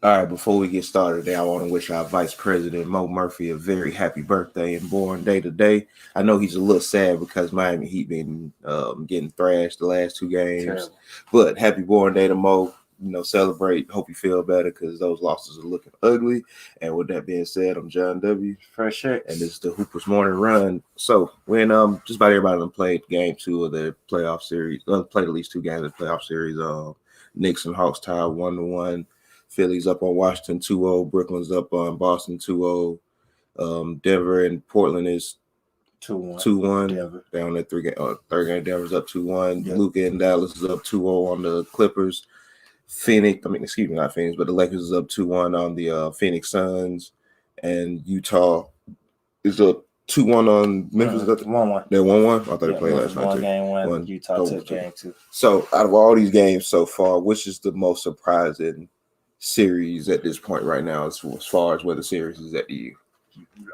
All right, before we get started today, I want to wish our Vice President Mo Murphy a very happy birthday and born day today. I know he's a little sad because Miami Heat been getting thrashed the last two games, Terrible. but happy born day to Mo. Celebrate. Hope you feel better because those losses are looking ugly. And with that being said, I'm John W. For sure. And this is the Hoopers Morning Run. So when just about everybody done played game two of the playoff series, played at least two games of the playoff series. Knicks and Hawks tied 1-1. Philly's up on Washington 2-0. Brooklyn's up on Boston 2-0. Denver and Portland is 2-1. 2-1. Denver. Down at third game. Denver's up 2-1. Yep. Luka and Dallas is up 2-0 on the Clippers. Not Phoenix, but the Lakers is up 2-1 on the Phoenix Suns. And Utah is up 2-1 on Memphis. 1-1. They're 1-1. I thought they played Memphis last night too. Game one. Utah took game two. So out of all these games so far, which is the most surprising series at this point right now as far as where the series is at to you?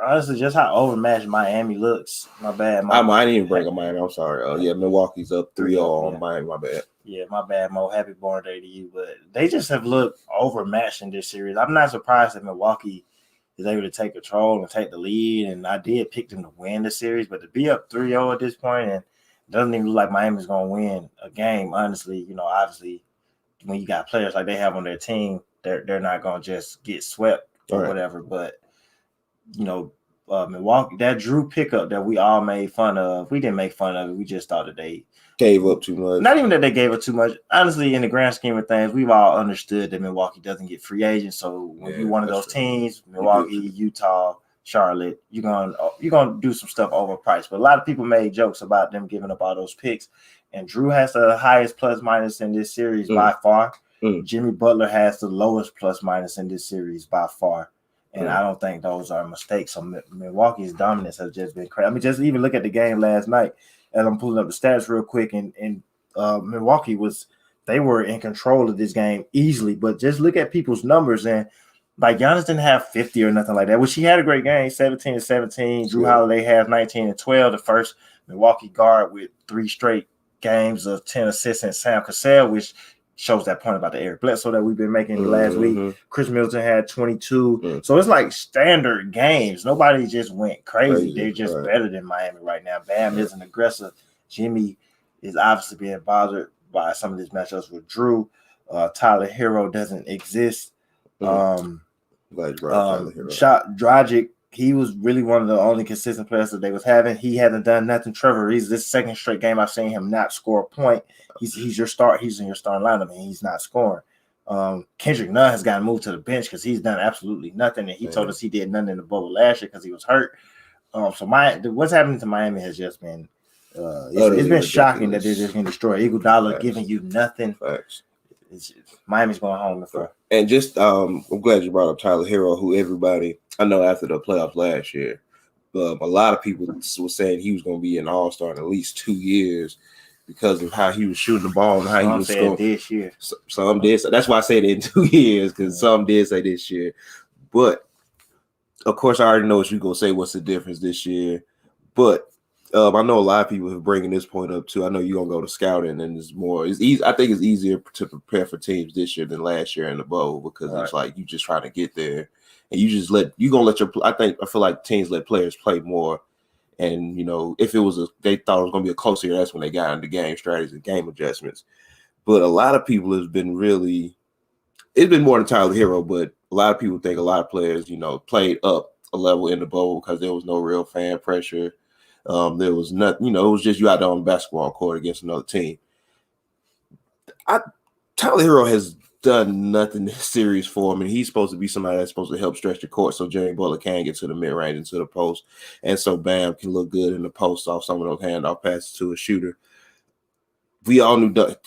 Honestly, just how overmatched Miami looks. My bad. I didn't even bring up Miami. I'm sorry. Milwaukee's up 3-0 on Miami. My bad. Yeah, my bad, Mo. Happy born day to you. But they just have looked overmatched in this series. I'm not surprised that Milwaukee is able to take control and take the lead. And I did pick them to win the series, but to be up 3-0 at this point, and it doesn't even look like Miami's going to win a game, honestly. Obviously, when you got players like they have on their team, they're not going to just get swept or whatever. But, Milwaukee, that Drew pickup that we all made fun of, we didn't make fun of it. We just thought that they gave up too much. Not even that they gave up too much. Honestly, in the grand scheme of things, we've all understood that Milwaukee doesn't get free agents. So when you're one of those teams, Milwaukee, Utah, Charlotte, you're gonna do some stuff overpriced. But a lot of people made jokes about them giving up all those picks. And Drew has the highest plus minus in this series by far. Jimmy Butler has the lowest plus minus in this series by far. And I don't think those are mistakes. So Milwaukee's dominance has just been crazy. I mean, just even look at the game last night. And I'm pulling up the stats real quick. And Milwaukee they were in control of this game easily. But just look at people's numbers. And like Giannis didn't have 50 or nothing like that. Which he had a great game, 17-17. Drew Holiday had 19-12. The first Milwaukee guard with 3 straight games of 10 assists. And Sam Cassell, which shows that point about the Eric Bledsoe that we've been making the last week. Chris Middleton had 22. So it's like standard games. Nobody just went crazy. They're just better than Miami right now. Bam isn't aggressive. Jimmy is obviously being bothered by some of these matchups with Drew. Tyler Hero doesn't exist. Dragic, he was really one of the only consistent players that they was having. He hasn't done nothing. Trevor Reeves, this second straight game I've seen him not score a point. He's your start. He's in your starting lineup, and he's not scoring. Kendrick Nunn has gotten moved to the bench because he's done absolutely nothing, and he told us he did nothing in the bubble last year because he was hurt. So what's happening to Miami has just been it's been shocking that they're just going to destroy Iguodala, giving you nothing. Miami's going home before. And just I'm glad you brought up Tyler Hero, who everybody I know after the playoffs last year, a lot of people were saying he was going to be an all-star in at least 2 years because of how he was shooting the ball and how he was scoring this year. Some did. So that's why I said in 2 years because some did say this year. But of course, I already know what you're going to say. What's the difference this year? But I know a lot of people are bringing this point up too. I know you're gonna go to scouting, and it's easy. I think it's easier to prepare for teams this year than last year in the bowl because it's like you just trying to get there, and you gonna let your. I feel like teams let players play more, and if they thought it was gonna be a closer year, that's when they got into game strategies and game adjustments. But a lot of people it's been more than Tyler Hero, but a lot of people think a lot of players played up a level in the bowl because there was no real fan pressure. There was nothing, it was just you out there on the basketball court against another team. Tyler Hero has done nothing this series for him, and he's supposed to be somebody that's supposed to help stretch the court so Jimmy Butler can get to the mid-range and to the post, and so Bam can look good in the post off some of those handoff passes to a shooter. We all knew that,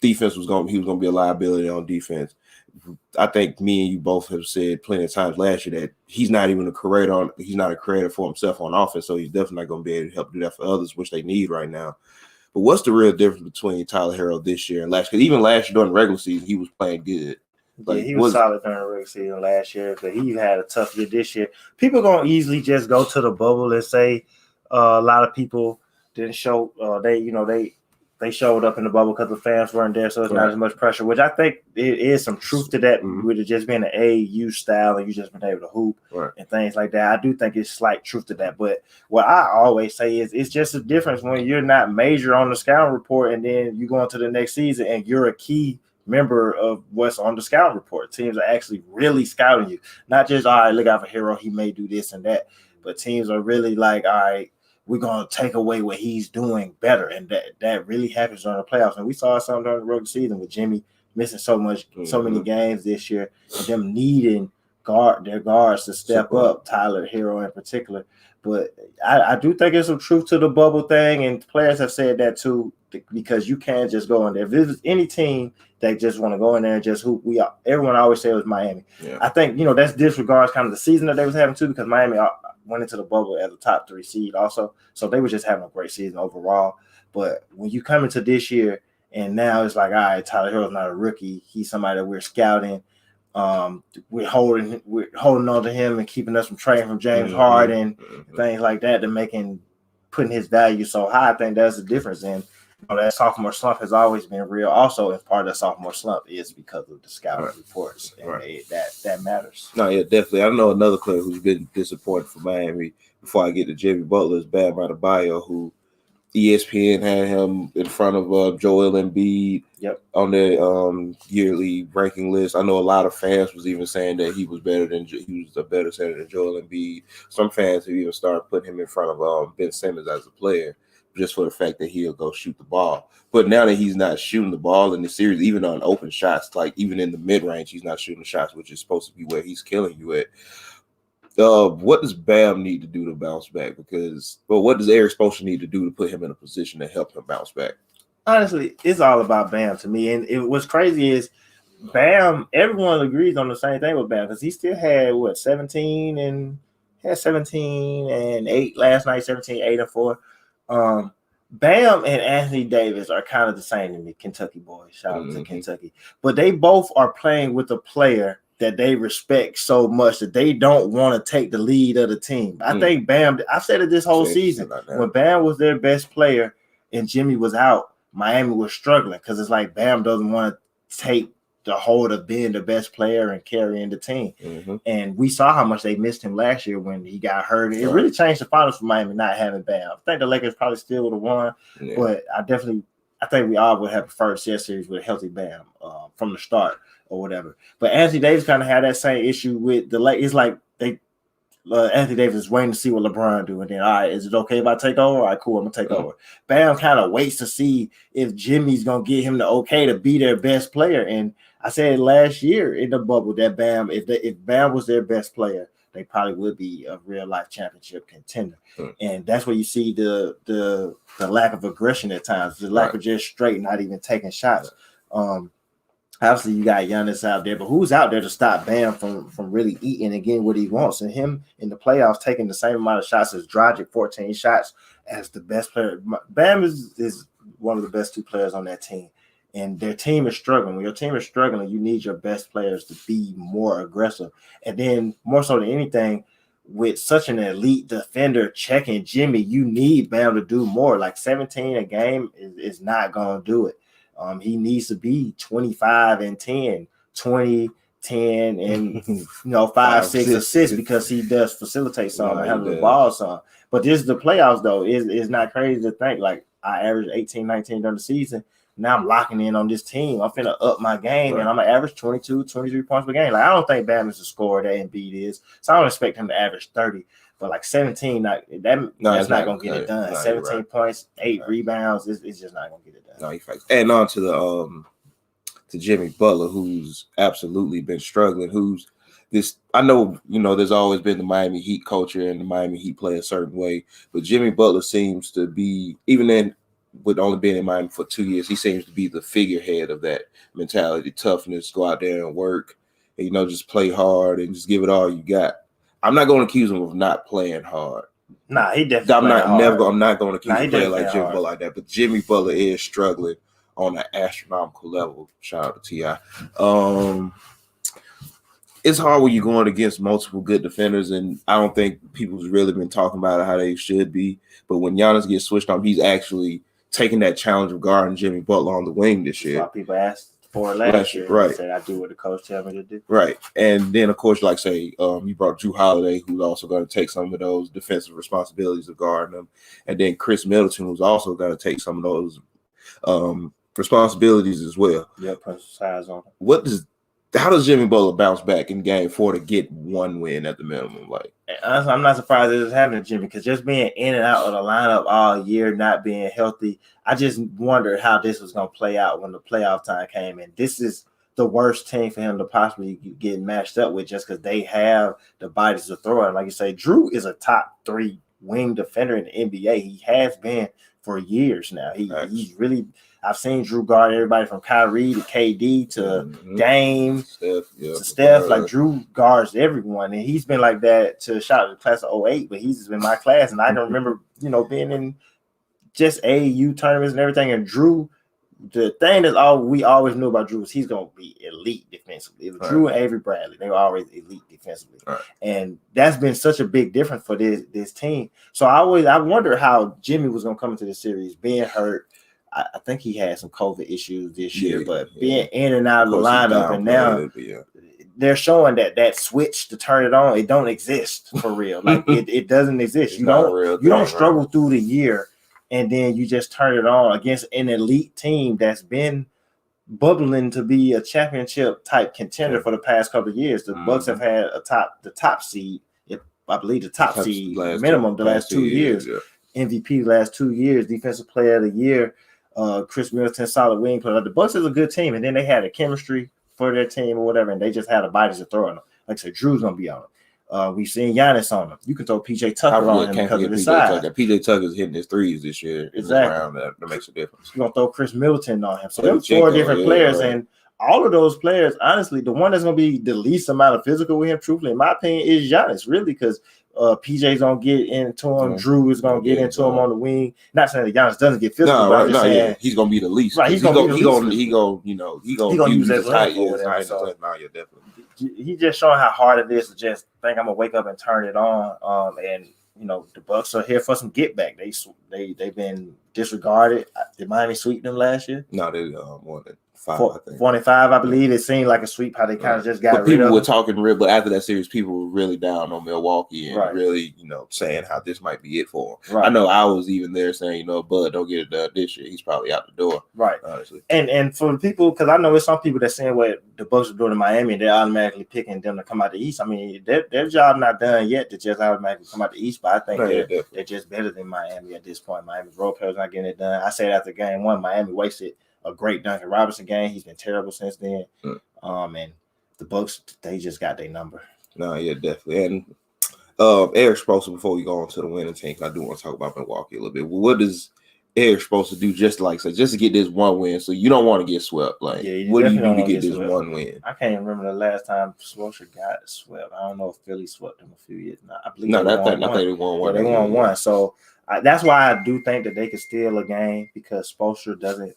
defense he was going to be a liability on defense. I think me and you both have said plenty of times last year that he's not even he's not a creator for himself on offense, so he's definitely not going to be able to help do that for others, which they need right now. But what's the real difference between Tyler Hero this year and last year? Because even last year during the regular season, he was playing good. He was solid during the regular season last year, but he had a tough year this year. People going to easily just go to the bubble and say a lot of people didn't show they showed up in the bubble because the fans weren't there, so it's not as much pressure, which I think it is some truth to that with it just being an AAU style and you just been able to hoop and things like that. I do think it's slight truth to that. But what I always say is it's just a difference when you're not major on the scouting report and then you go into the next season and you're a key member of what's on the scouting report. Teams are actually really scouting you, not just, all right, look out for Hero, he may do this and that, but teams are really like, all right, we're going to take away what he's doing better. And that really happens during the playoffs. And we saw something during the rookie season with Jimmy missing so many games this year and them needing their guards to step up, Tyler Hero in particular. But I do think there's some truth to the bubble thing, and players have said that too, because you can't just go in there. If there's any team that just want to go in there and just hoop, everyone always said it was Miami. Yeah. I think, that's disregards kind of the season that they was having too, because Miami went into the bubble as a top 3 seed also. So they were just having a great season overall. But when you come into this year and now it's like, all right, Tyler Hero's not a rookie. He's somebody that we're scouting. We're holding on to him and keeping us from trading from James Harden and things like that to putting his value so high. I think that's the difference. And that sophomore slump has always been real. Also, as part of that sophomore slump is because of the scouting reports, and that matters. No, yeah, definitely. I know another player who's been disappointed for Miami. Before I get to Jimmy Butler, is Bam Adebayo, who ESPN had him in front of Joel Embiid on their yearly ranking list. I know a lot of fans was even saying that he was a better center than Joel Embiid. Some fans have even started putting him in front of Ben Simmons as a player, just for the fact that he'll go shoot the ball. But now that he's not shooting the ball in the series, even on open shots, like even in the mid-range, he's not shooting shots, which is supposed to be where he's killing you at. What does Bam need to do to bounce back? What does Eric Spoelstra need to do to put him in a position to help him bounce back? Honestly, it's all about Bam to me. And what's crazy is Bam, everyone agrees on the same thing with Bam, because he still had 17 and 8 last night, 17, 8 and 4. Bam and Anthony Davis are kind of the same to me, Kentucky boys. Shout out to Kentucky. But they both are playing with a player that they respect so much that they don't want to take the lead of the team. I think Bam, I've said it this whole season, when Bam was their best player and Jimmy was out, Miami was struggling because it's like Bam doesn't want to take the hold of being the best player and carrying the team. And we saw how much they missed him last year when he got hurt. It really changed the finals for Miami not having Bam. I think the Lakers probably still would have won, but I think we all would have preferred series with a healthy Bam from the start or whatever. But Anthony Davis kind of had that same issue with the Lakers. It's like Anthony Davis is waiting to see what LeBron do, and then, all right, is it okay if I take over? All right, cool, I'm gonna take over. Bam kind of waits to see if Jimmy's gonna get him the okay to be their best player. And I said last year in the bubble that Bam, if Bam was their best player, they probably would be a real life championship contender. And that's where you see the lack of aggression at times, the lack of just straight, not even taking shots. Obviously, you got Giannis out there, but who's out there to stop Bam from really eating and getting what he wants? And him in the playoffs taking the same amount of shots as Dragic, 14 shots, as the best player. Bam is one of the best 2 players on that team. And their team is struggling. When your team is struggling, you need your best players to be more aggressive. And then more so than anything, with such an elite defender checking Jimmy, you need Bam to do more. Like 17 a game is not going to do it. He needs to be 25 and 10, 20, 10, and 5, 6 assists, because he does facilitate some and handle the ball some. But this is the playoffs, though. It's not crazy to think like I averaged 18, 19 during the season. Now I'm locking in on this team. I'm finna up my game, and I'm gonna average 22, 23 points per game. Like, I don't think Bam is the scorer that Embiid is, so I don't expect him to average 30. But like 17, that's not gonna get it done. 17 points, 8 rebounds, it's just not gonna get it done. No, he facts. And on to to Jimmy Butler, who's absolutely been struggling. I know, there's always been the Miami Heat culture and the Miami Heat play a certain way, but Jimmy Butler seems to be, even then, with only being in Miami for 2 years, he seems to be the figurehead of that mentality, toughness, go out there and work, and, just play hard and just give it all you got. I'm not going to accuse him of not playing hard. Nah, he definitely. I'm not going to accuse him of playing like Jimmy Butler like that. But Jimmy Butler is struggling on an astronomical level. Shout out to T.I. It's hard when you're going against multiple good defenders, and I don't think people's really been talking about how they should be. But when Giannis gets switched on, he's actually taking that challenge of guarding Jimmy Butler on the wing this year. A lot of people asked for it last year. Right. Said I do what the coach tell me to do. Right. And then, of course, like say, you brought Drew Holiday, who's also going to take some of those defensive responsibilities of guarding them. And then Chris Middleton, who's also going to take some of those responsibilities as well. Yeah, put size on it. How does Jimmy Butler bounce back in game 4 to get one win at the minimum? Like, I'm not surprised it is happening to Jimmy, because just being in and out of the lineup all year, not being healthy, I just wondered how this was going to play out when the playoff time came. And this is the worst team for him to possibly get matched up with, just because they have the bodies to throw it. Like you say, Drew is a top 3 wing defender in the NBA. He has been for years now. He's really. I've seen Drew guard everybody from Kyrie to KD to Dame to Steph. Like, Drew guards everyone, and he's been like that to shout out to the class of 08, but he's been my class, and I don't remember, being in just AAU tournaments and everything. And Drew, the thing that we always knew about Drew is he's going to be elite defensively. It was Drew and Avery Bradley. They were always elite defensively. Right. And that's been such a big difference for this team. So I wonder how Jimmy was going to come into the series being hurt. I think he had some COVID issues this year, but being in and out of the lineup, and now they're showing that switch to turn it on, it don't exist for real. Like it doesn't exist. You don't struggle through the year, and then you just turn it on against an elite team that's been bubbling to be a championship type contender for the past couple of years. The Bucks have had the top seed, I believe the top seed minimum the last 2 years. MVP the last 2 years, defensive player of the year. Chris Middleton, solid wing player. The Bucks is a good team, and then they had a chemistry for their team or whatever, and they just had a body to throw on them. Like I said, Drew's gonna be on them. We've seen Giannis on them. You can throw PJ Tucker on him because of his size. PJ Tucker's hitting his threes this year. Exactly. That makes a difference. You're gonna throw Chris Middleton on him. So them 4 different players, and all of those players, honestly, the one that's gonna be the least amount of physical with him, truthfully, in my opinion, is Giannis, really, because PJ's gonna get into him. Drew is gonna get into him on the wing. Not saying that Giannis doesn't get physical, he's gonna be the least. Right, he's gonna use his height. Definitely. He's just showing how hard it is to just think I'm gonna wake up and turn it on. And the Bucks are here for some get back. They've been disregarded. Did Miami sweep them last year? No, they won it. 45, I believe. It seemed like a sweep how they kind of just got rid of them. People were talking real, but after that series, people were really down on Milwaukee and really, saying how this might be it for him. Right. I know I was even there saying, Bud, don't get it done this year. He's probably out the door. Right. Honestly. And for the people, because I know there's some people that saying what the Bucks are doing in Miami, they're automatically picking them to come out the East. I mean, their job not done yet to just automatically come out the East, but I think they're just better than Miami at this point. Miami's role players not getting it done. I said after game 1, Miami wasted a great Duncan Robinson game. He's been terrible since then. And the Bucks, they just got their number. No, yeah, definitely. And Eric Spoelstra, before we go on to the winning team, I do want to talk about Milwaukee a little bit. What is Eric Spoelstra do just to get this one win? So you don't want to get swept. Like, what do you do to get this one win? I can't remember the last time Spoelstra got swept. I don't know if Philly swept them a few years now. I believe I think they won one. They won one. So that's why I do think that they could steal a game, because Spoelstra doesn't.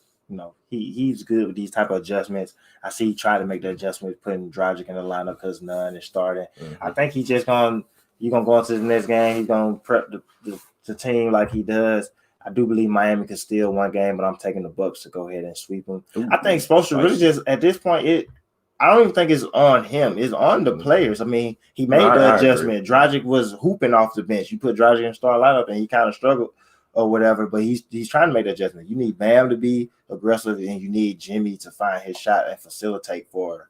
He's good with these type of adjustments. I see he tried to make the adjustment, putting Dragic in the lineup because none is starting. I think he's just gonna go into the next game. He's gonna prep the team like he does. I do believe Miami can steal one game, but I'm taking the Bucks to go ahead and sweep them. I think Spoelstra really just at this point I don't even think it's on him. It's on the players. I mean, he made the adjustment. Dragic was hooping off the bench. You put Dragic in star lineup, and he kind of struggled or whatever, but he's trying to make the adjustment. You need Bam to be aggressive, and you need Jimmy to find his shot and facilitate for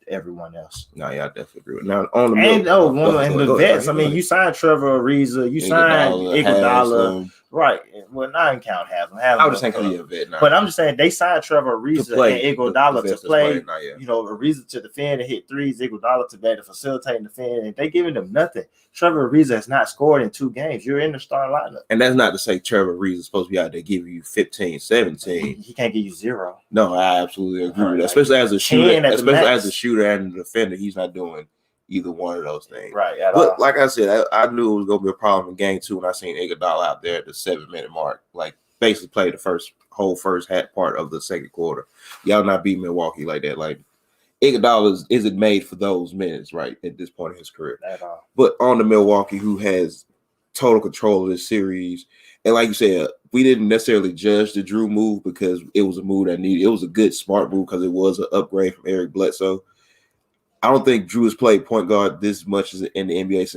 everyone else. No, yeah, I definitely agree with. Now on the the vets. I mean, you signed Trevor Ariza, you signed Iguodala, right? Well, I didn't count Haslam. I was just saying, a vet now. But I'm just saying they signed Trevor Ariza and Iguodala to play. Ariza to defend and hit threes, Iguodala to be able to facilitate and defend, and they giving them nothing. Trevor Ariza has not scored in 2 games. You're in the starting lineup. And that's not to say Trevor Ariza is supposed to be out there giving you 15, 17. He can't give you 0. No, I absolutely agree with that. Especially as a shooter, and a defender, he's not doing either one of those things. Right. But like I said, I knew it was going to be a problem in game 2 when I seen Iguodala out there at the 7-minute mark. Like, basically played the whole first half part of the second quarter. Y'all not beat Milwaukee like that. Like, Iguodala isn't made for those minutes, right, at this point in his career. At all. But on the Milwaukee, who has total control of this series, And like you said, we didn't necessarily judge the Drew move because it was a move that needed. It was a good, smart move because it was an upgrade from Eric Bledsoe. I don't think Drew has played point guard this much in the NBA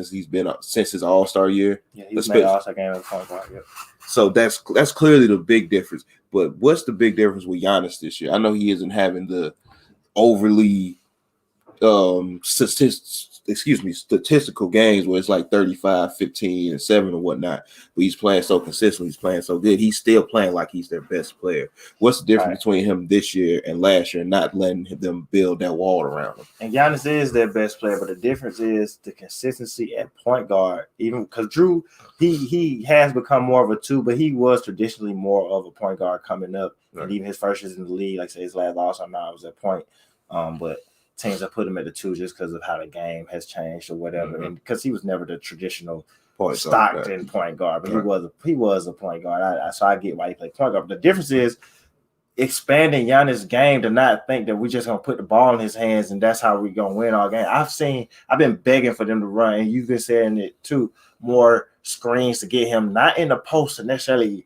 since his All-Star year. Yeah, he's made All-Star game as point guard. Yep. So that's clearly the big difference. But what's the big difference with Giannis this year? I know he isn't having the overly statistical games where it's like 35, 15, and 7 or whatnot. But he's playing so consistently, he's playing so good. He's still playing like he's their best player. What's the difference between him this year and last year, not letting them build that wall around him? And Giannis is their best player, but the difference is the consistency at point guard. Even because Drew, he has become more of a 2, but he was traditionally more of a point guard coming up. Right. And even his first years in the league, like I say, his last All-Star now was at point. But teams have put him at the 2 just because of how the game has changed or whatever, and because he was never the traditional Stockton point guard, but he was a point guard. So I get why he played point guard. But the difference is expanding Giannis' game to not think that we're just gonna put the ball in his hands and that's how we're gonna win our game. I've been begging for them to run, and you've been saying it too, more screens to get him not in the post to necessarily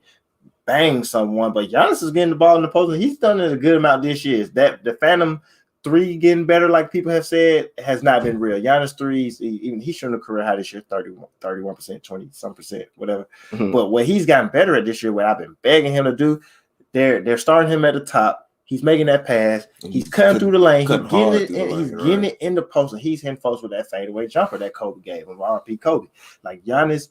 bang someone, but Giannis is getting the ball in the post, and he's done it a good amount this year. That the Phantom 3 getting better, like people have said, has not been real. Giannis threes, even he's showing a career high this year, 31%, 20-some%, whatever. Mm-hmm. But what he's gotten better at this year, what I've been begging him to do, they're starting him at the top. He's making that pass. He's cutting through the lane. He's getting it in the post, and he's hitting folks with that fadeaway jumper that Kobe gave him. RP Kobe. Like Giannis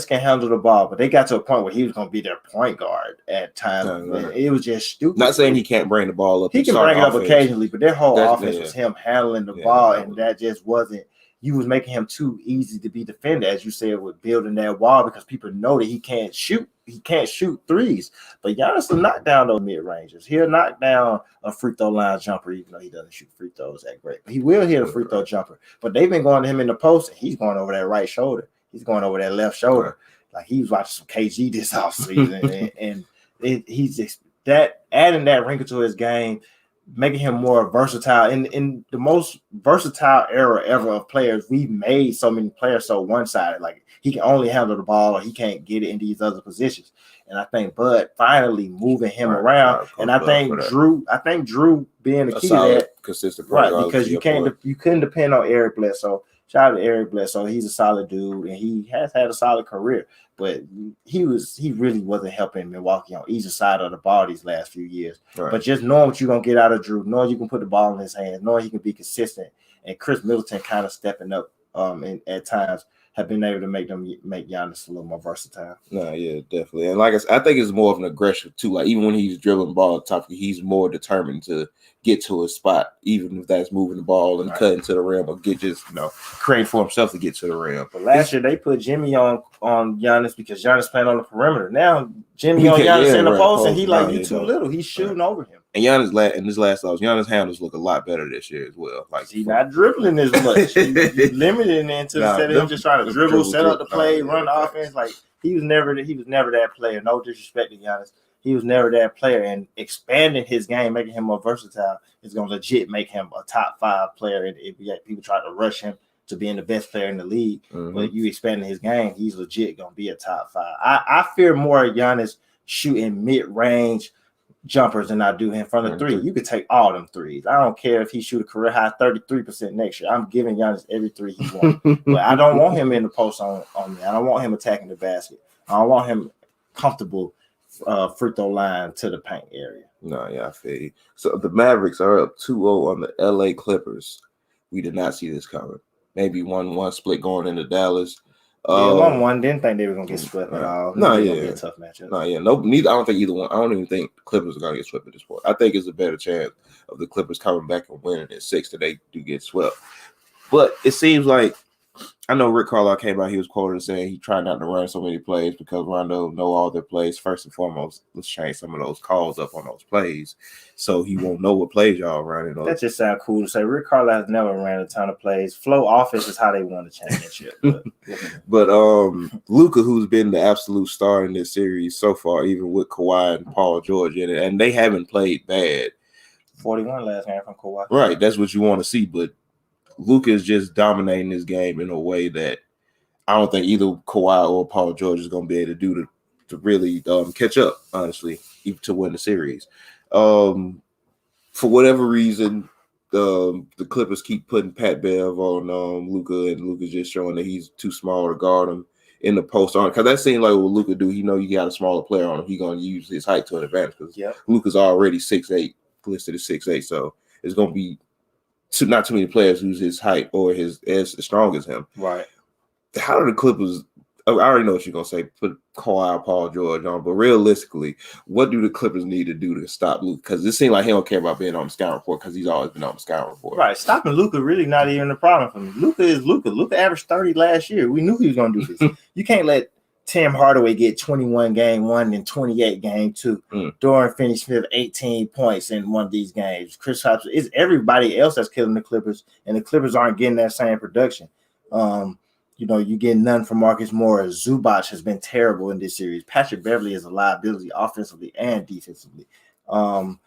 can handle the ball, but they got to a point where he was going to be their point guard at times. It was just stupid. Not saying he can't bring the ball up. He can bring it up occasionally, but their whole offense was him handling the ball, and that just wasn't. You was making him too easy to be defended, as you said, with building that wall because people know that he can't shoot. He can't shoot threes. But Giannis will knock down those mid ranges. He'll knock down a free throw line jumper, even though he doesn't shoot free throws that great. But he will hit a free throw jumper. But they've been going to him in the post, and he's going over that right shoulder. He's going over that left shoulder. Like he was watching some KG this offseason. and he's just that adding that wrinkle to his game, making him more versatile. In the most versatile era ever of players, we've made so many players so one-sided. Like he can only handle the ball or he can't get it in these other positions. And I think Bud finally moving him around. And I think Drew being the key to that, consistent, because you couldn't depend on Eric Bledsoe. Shout out to Eric Bledsoe. He's a solid dude, and he has had a solid career. But he really wasn't helping Milwaukee on either side of the ball these last few years. Right. But just knowing what you're going to get out of Drew, knowing you can put the ball in his hands, knowing he can be consistent, and Chris Middleton kind of stepping up at times, have been able to make Giannis a little more versatile. No, yeah, definitely. And like I think it's more of an aggression too. Like even when he's dribbling the ball at the top, he's more determined to get to a spot, even if that's moving the ball and cutting to the rim or creating for himself to get to the rim. But last year they put Jimmy on Giannis because Giannis playing on the perimeter. Now Jimmy on Giannis in the post, and he you too little. He's shooting over him. And Giannis handles look a lot better this year as well. Like he's not dribbling as much. He's limited into instead of him just trying to dribble, set up the play, run the offense. Like he was never that player. No disrespect to Giannis. He was never that player, and expanding his game, making him more versatile, is going to legit make him a top 5 player in the NBA. People try to rush him to being the best player in the league, but you expanding his game, he's legit going to be a top 5. I fear more Giannis shooting mid-range jumpers than I do him from the 3. You could take all them threes. I don't care if he shoot a career high 33% next year. I'm giving Giannis every 3 he wants. But I don't want him in the post on me. I don't want him attacking the basket. I don't want him comfortable free throw line to the paint area. No, yeah, I feel you. So the Mavericks are up 2-0 on the LA Clippers. We did not see this coming. Maybe 1-1 split going into Dallas. 1-1. Didn't think they were gonna get swept at all. No, yeah, gonna be a tough matchup. No, yeah, no. Neither. I don't think either one. I don't even think the Clippers are gonna get swept at this point. I think it's a better chance of the Clippers coming back and winning at 6 than they do get swept. But it seems like I know Rick Carlisle came out. He was quoted saying he tried not to run so many plays because Rondo know all their plays. First and foremost, let's change some of those calls up on those plays so he won't know what plays y'all running. That just sounds cool to say. Rick Carlisle has never ran a ton of plays. Flow offense is how they won the championship. But Luka, who's been the absolute star in this series so far, even with Kawhi and Paul George in it, and they haven't played bad. 41 last game from Kawhi. Right, that's what you want to see, but Luka is just dominating this game in a way that I don't think either Kawhi or Paul George is going to be able to do really catch up, honestly, even to win the series. For whatever reason, the Clippers keep putting Pat Bev on Luka, and Luka's just showing that he's too small to guard him in the post on, because that seems like what Luka do. He know you got a smaller player on him. He's gonna use his height to an advantage because Luka's already 6'8", listed as 6'8", so it's gonna be not too many players who's his height or his as strong as him. Right. How do the Clippers? I already know what you're gonna say. Put Kawhi, Paul George on, but realistically, what do the Clippers need to do to stop Luka? Because it seems like he don't care about being on the scouting report because he's always been on the scouting report. Right, stopping Luka really not even a problem for me. Luka is Luka. Luka averaged 30 last year. We knew he was gonna do this. You can't let Tim Hardaway get 21 game one and 28 game two. Dorian Finney-Smith 18 points in one of these games. Chris Hopson. It's everybody else that's killing the Clippers, and the Clippers aren't getting that same production. You get none from Marcus Morris. Zubac has been terrible in this series. Patrick Beverley is a liability offensively and defensively. I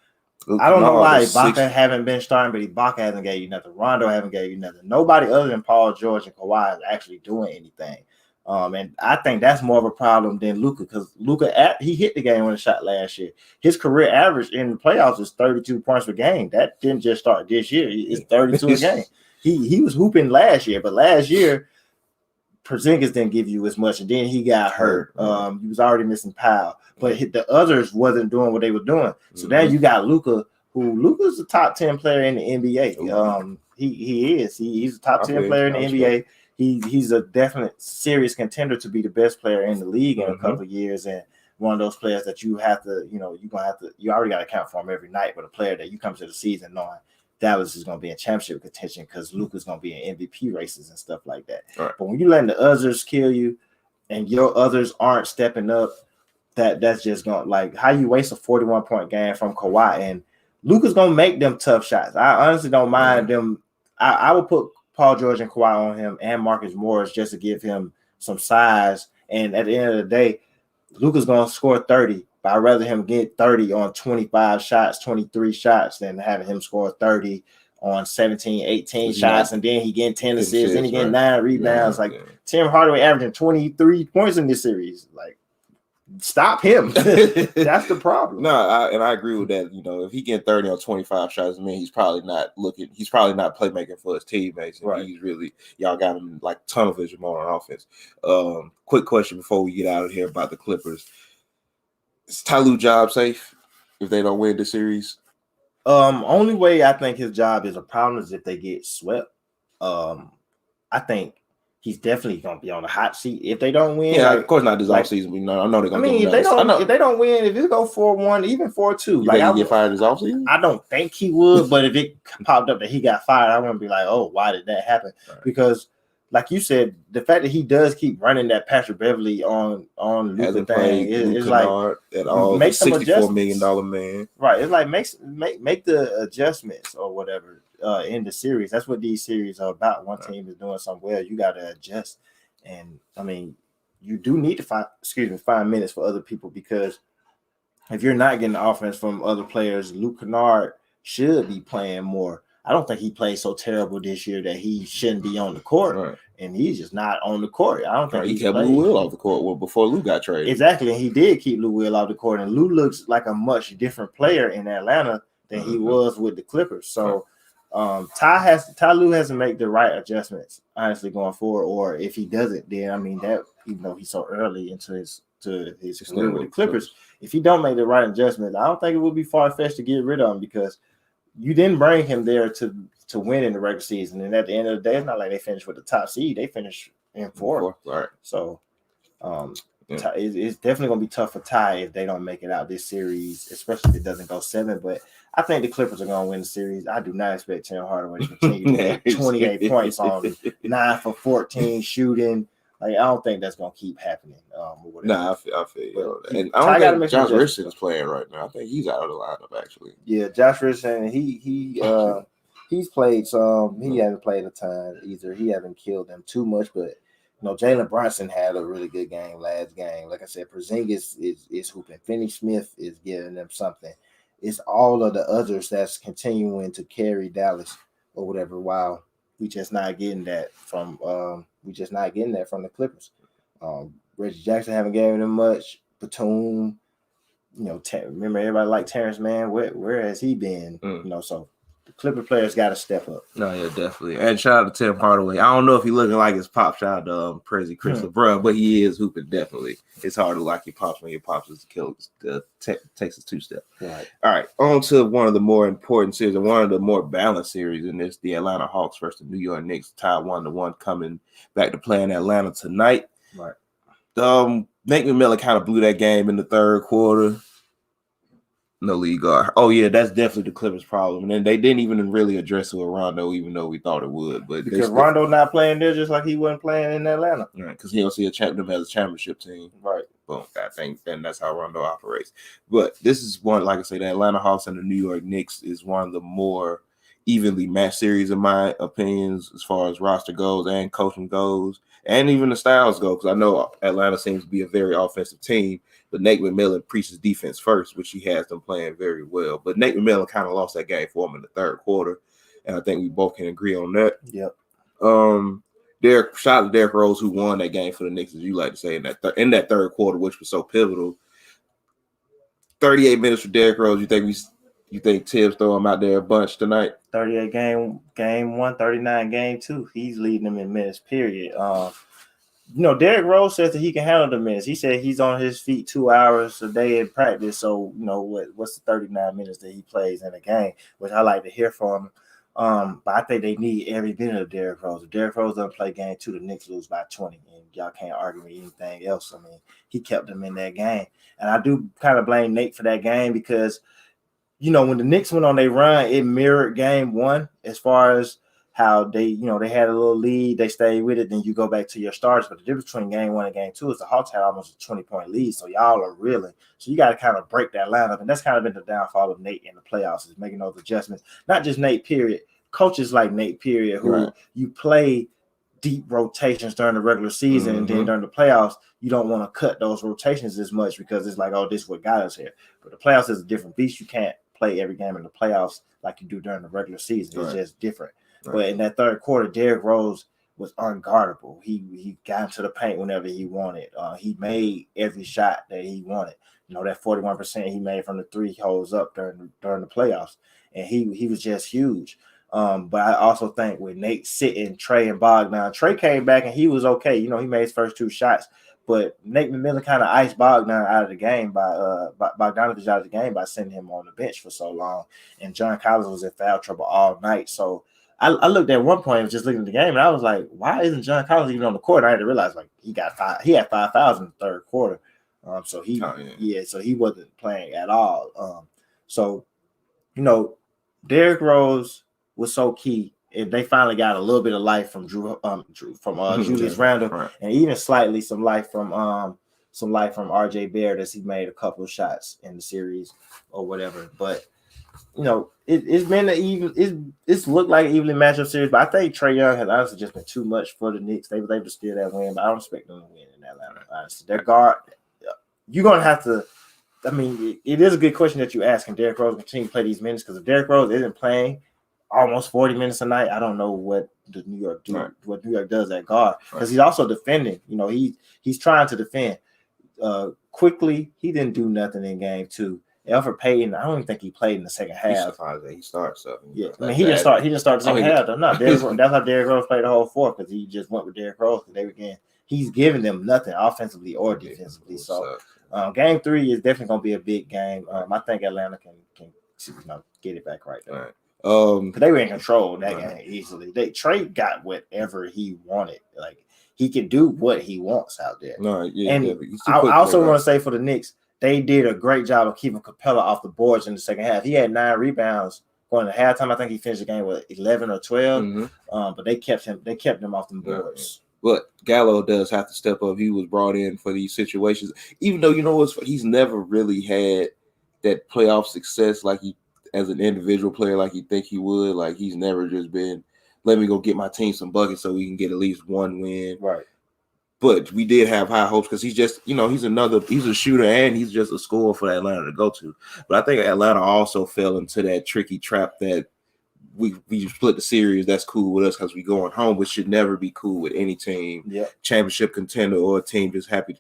don't know why Ibaka haven't been starting, but Ibaka hasn't gave you nothing. Rondo haven't gave you nothing. Nobody other than Paul George and Kawhi is actually doing anything. And I think that's more of a problem than Luka, because Luka, he hit the game winning shot last year. His career average in the playoffs is 32 points per game. That didn't just start this year. It's 32 a game. He was hooping last year, but last year Porzingis didn't give you as much, and then he got hurt. He was already missing Powell, but the others wasn't doing what they were doing. So now you got Luka, Luka's a top 10 player in the NBA. He is. He's a top 10 player in the NBA. He's a definite serious contender to be the best player in the league in a couple of years, and one of those players that you have to, you already got to count for him every night, but a player that you come to the season knowing Dallas is going to be in championship contention because Luka's going to be in MVP races and stuff like that. Right. But when you letting the others kill you and your others aren't stepping up, that's just going to, like, how you waste a 41-point game from Kawhi, and Luka's going to make them tough shots. I honestly don't mind them. I would put Paul George and Kawhi on him and Marcus Morris just to give him some size. And at the end of the day, Luka's going to score 30. But I'd rather him get 30 on 25 shots, 23 shots than having him score 30 on 17, 18 shots, and then he getting 10 assists, then he getting 9 rebounds. Tim Hardaway averaging 23 points in this series. Like, stop him. That's the problem. No, I agree with that. If he getting 30 on 25 shots, he's probably not playmaking for his teammates. And right. He's really, y'all got him like tunnel vision more on offense. Quick question before we get out of here about the Clippers. Is Ty Lue job safe if they don't win the series? Only way I think his job is a problem is if they get swept. I think he's definitely going to be on the hot seat if they don't win. Yeah, of course not this offseason. I know they're going to. If they don't win, if it go 4-1, even 4-2, you think he get fired this offseason? I don't think he would, but if it popped up that he got fired, I wouldn't be like, oh, why did that happen? Right. Because, like you said, the fact that he does keep running that Patrick Beverly on Luka thing is like at all. Make some $64 million man. Right. It's like make the adjustments or whatever in the series. That's what these series are about. One team is doing something well, you got to adjust. And you do need to find minutes for other people, because if you're not getting offense from other players, Luke Kennard should be playing more. I don't think he played so terrible this year that he shouldn't be on the court, right. And he's just not on the court. I don't think he kept Lou Will off the court before Lou got traded. Exactly, and he did keep Lou Will off the court, and Lou looks like a much different player in Atlanta than he was with the Clippers. So Ty Lue has to make the right adjustments, honestly, going forward. Or if he doesn't, then that even though he's so early into his career with the Clippers, if he don't make the right adjustments, I don't think it would be far-fetched to get rid of him, because you didn't bring him there to win in the regular season. And at the end of the day, it's not like they finished with the top seed. They finished in 4th. Right. So it's definitely going to be tough for Ty if they don't make it out this series, especially if it doesn't go 7. But I think the Clippers are going to win the series. I do not expect Tim Hardaway to continue to get 28 points on 9 for 14 shooting. Like, I don't think that's going to keep happening. I feel you. And I don't think Josh Richardson is playing right now. I think he's out of the lineup, actually. Yeah, Josh Richardson, he's played some. He hasn't played a ton either. He hasn't killed them too much, but Jalen Brunson had a really good game last game. Like I said, Porzingis is hooping. Finney-Smith is giving them something. It's all of the others that's continuing to carry Dallas or whatever, while we just not getting that from the Clippers. Reggie Jackson haven't given them much. Batum. Remember everybody like Terrence Mann. Where has he been? So the Clipper players got to step up. No, yeah, definitely. And shout out to Tim Hardaway. I don't know if he looking like his pop. Shout out to crazy Chris LeBron, but he is hooping definitely. It's hard to like your pops when your pops is the Texas two-step. Right. All right, on to one of the more important series and one of the more balanced series in this: the Atlanta Hawks versus the New York Knicks, tied 1-1, coming back to play in Atlanta tonight. Right. Nate McMillan kind of blew that game in the third quarter. No lead guard. Oh, yeah, that's definitely the Clippers' problem. And then they didn't even really address it with Rondo, even though we thought it would. But because Rondo not playing there just like he wasn't playing in Atlanta. Right, because he don't see them as a championship team. Right. Boom. I think and that's how Rondo operates. But this is one, like I say, the Atlanta Hawks and the New York Knicks is one of the more evenly matched series, in my opinions, as far as roster goes and coaching goes, and even the styles go. Because I know Atlanta seems to be a very offensive team, but Nate McMillan preaches defense first, which he has them playing very well. But Nate McMillan kind of lost that game for him in the third quarter, and I think we both can agree on that. Yep. Shout out to Derrick Rose, who won that game for the Knicks, as you like to say, in that third quarter, which was so pivotal. 38 minutes for Derrick Rose. You think Tibbs throw him out there a bunch tonight? 38 game 1, 39 game 2. He's leading them in minutes, period. Derrick Rose says that he can handle the minutes. He said he's on his feet 2 hours a day in practice. So, what's the 39 minutes that he plays in a game, which I like to hear from him. But I think they need every minute of Derrick Rose. If Derrick Rose doesn't play game 2, the Knicks lose by 20. And y'all can't argue with anything else. I mean, he kept them in that game. And I do kind of blame Nate for that game because, when the Knicks went on their run, it mirrored game 1 as far as how they had a little lead, they stayed with it, then you go back to your starters. But the difference between game 1 and game 2 is the Hawks had almost a 20-point lead, so y'all are reeling. So you got to kind of break that lineup, and that's kind of been the downfall of Nate in the playoffs, is making those adjustments. Not just Nate, period. Coaches like Nate, period, who you play deep rotations during the regular season, and then during the playoffs, you don't want to cut those rotations as much because it's like, oh, this is what got us here. But the playoffs is a different beast. You can't play every game in the playoffs like you do during the regular season. It's just different. Right. But in that third quarter, Derrick Rose was unguardable. He got into the paint whenever he wanted. He made every shot that he wanted. That 41% he made from the three holds up during the playoffs, and he was just huge. But I also think with Nate sitting, Trey and Bogdan, Trey came back and he was okay. He made his first 2 shots, but Nate McMillan kind of iced Bogdan out of the game by Bogdanovich out of the game by sending him on the bench for so long. And John Collins was in foul trouble all night. So I looked at one point, I was just looking at the game, and I was like, why isn't John Collins even on the court? I had to realize he had 5 fouls in the third quarter. So he wasn't playing at all. Derrick Rose was so key, and they finally got a little bit of life from Julius Randle, right. And even slightly some life from RJ Barrett as he made a couple of shots in the series or whatever. But it's been it's looked like an evenly matchup series, but I think Trae Young has honestly just been too much for the Knicks. They were able to steal that win, but I don't expect them to win in Atlanta. Honestly, their guard, you're gonna have to. I mean, it is a good question that you ask. Can Derrick Rose continue to play these minutes? Because if Derrick Rose isn't playing almost 40 minutes a night, I don't know what the New York do. Right. What New York does at guard, because he's also defending. He's trying to defend. Quickly, he didn't do nothing in game 2. Elfrid Payton, I don't even think he played in the second half. He starts something. Yeah, I mean, he didn't start the second half. No, that's how Derrick Rose played the whole 4th, because he just went with Derrick Rose. He's giving them nothing offensively or defensively. So game 3 is definitely going to be a big game. I think Atlanta can get it back right there. Right. They were in control of that game easily. Trae got whatever he wanted. Like, he can do what he wants out there. I also want to say for the Knicks, they did a great job of keeping Capella off the boards in the second half. He had 9 rebounds going to halftime. I think he finished the game with 11 or 12. But they kept him off the boards. But Gallo does have to step up. He was brought in for these situations, even though he's never really had that playoff success like he, as an individual player, like you think he would. Like, he's never just been, let me go get my team some buckets so we can get at least one win. Right. But we did have high hopes because he's just, he's a shooter and he's just a scorer for Atlanta to go to. But I think Atlanta also fell into that tricky trap that we split the series. That's cool with us because we going home, which should never be cool with any team. Yeah. Championship contender or a team just happy,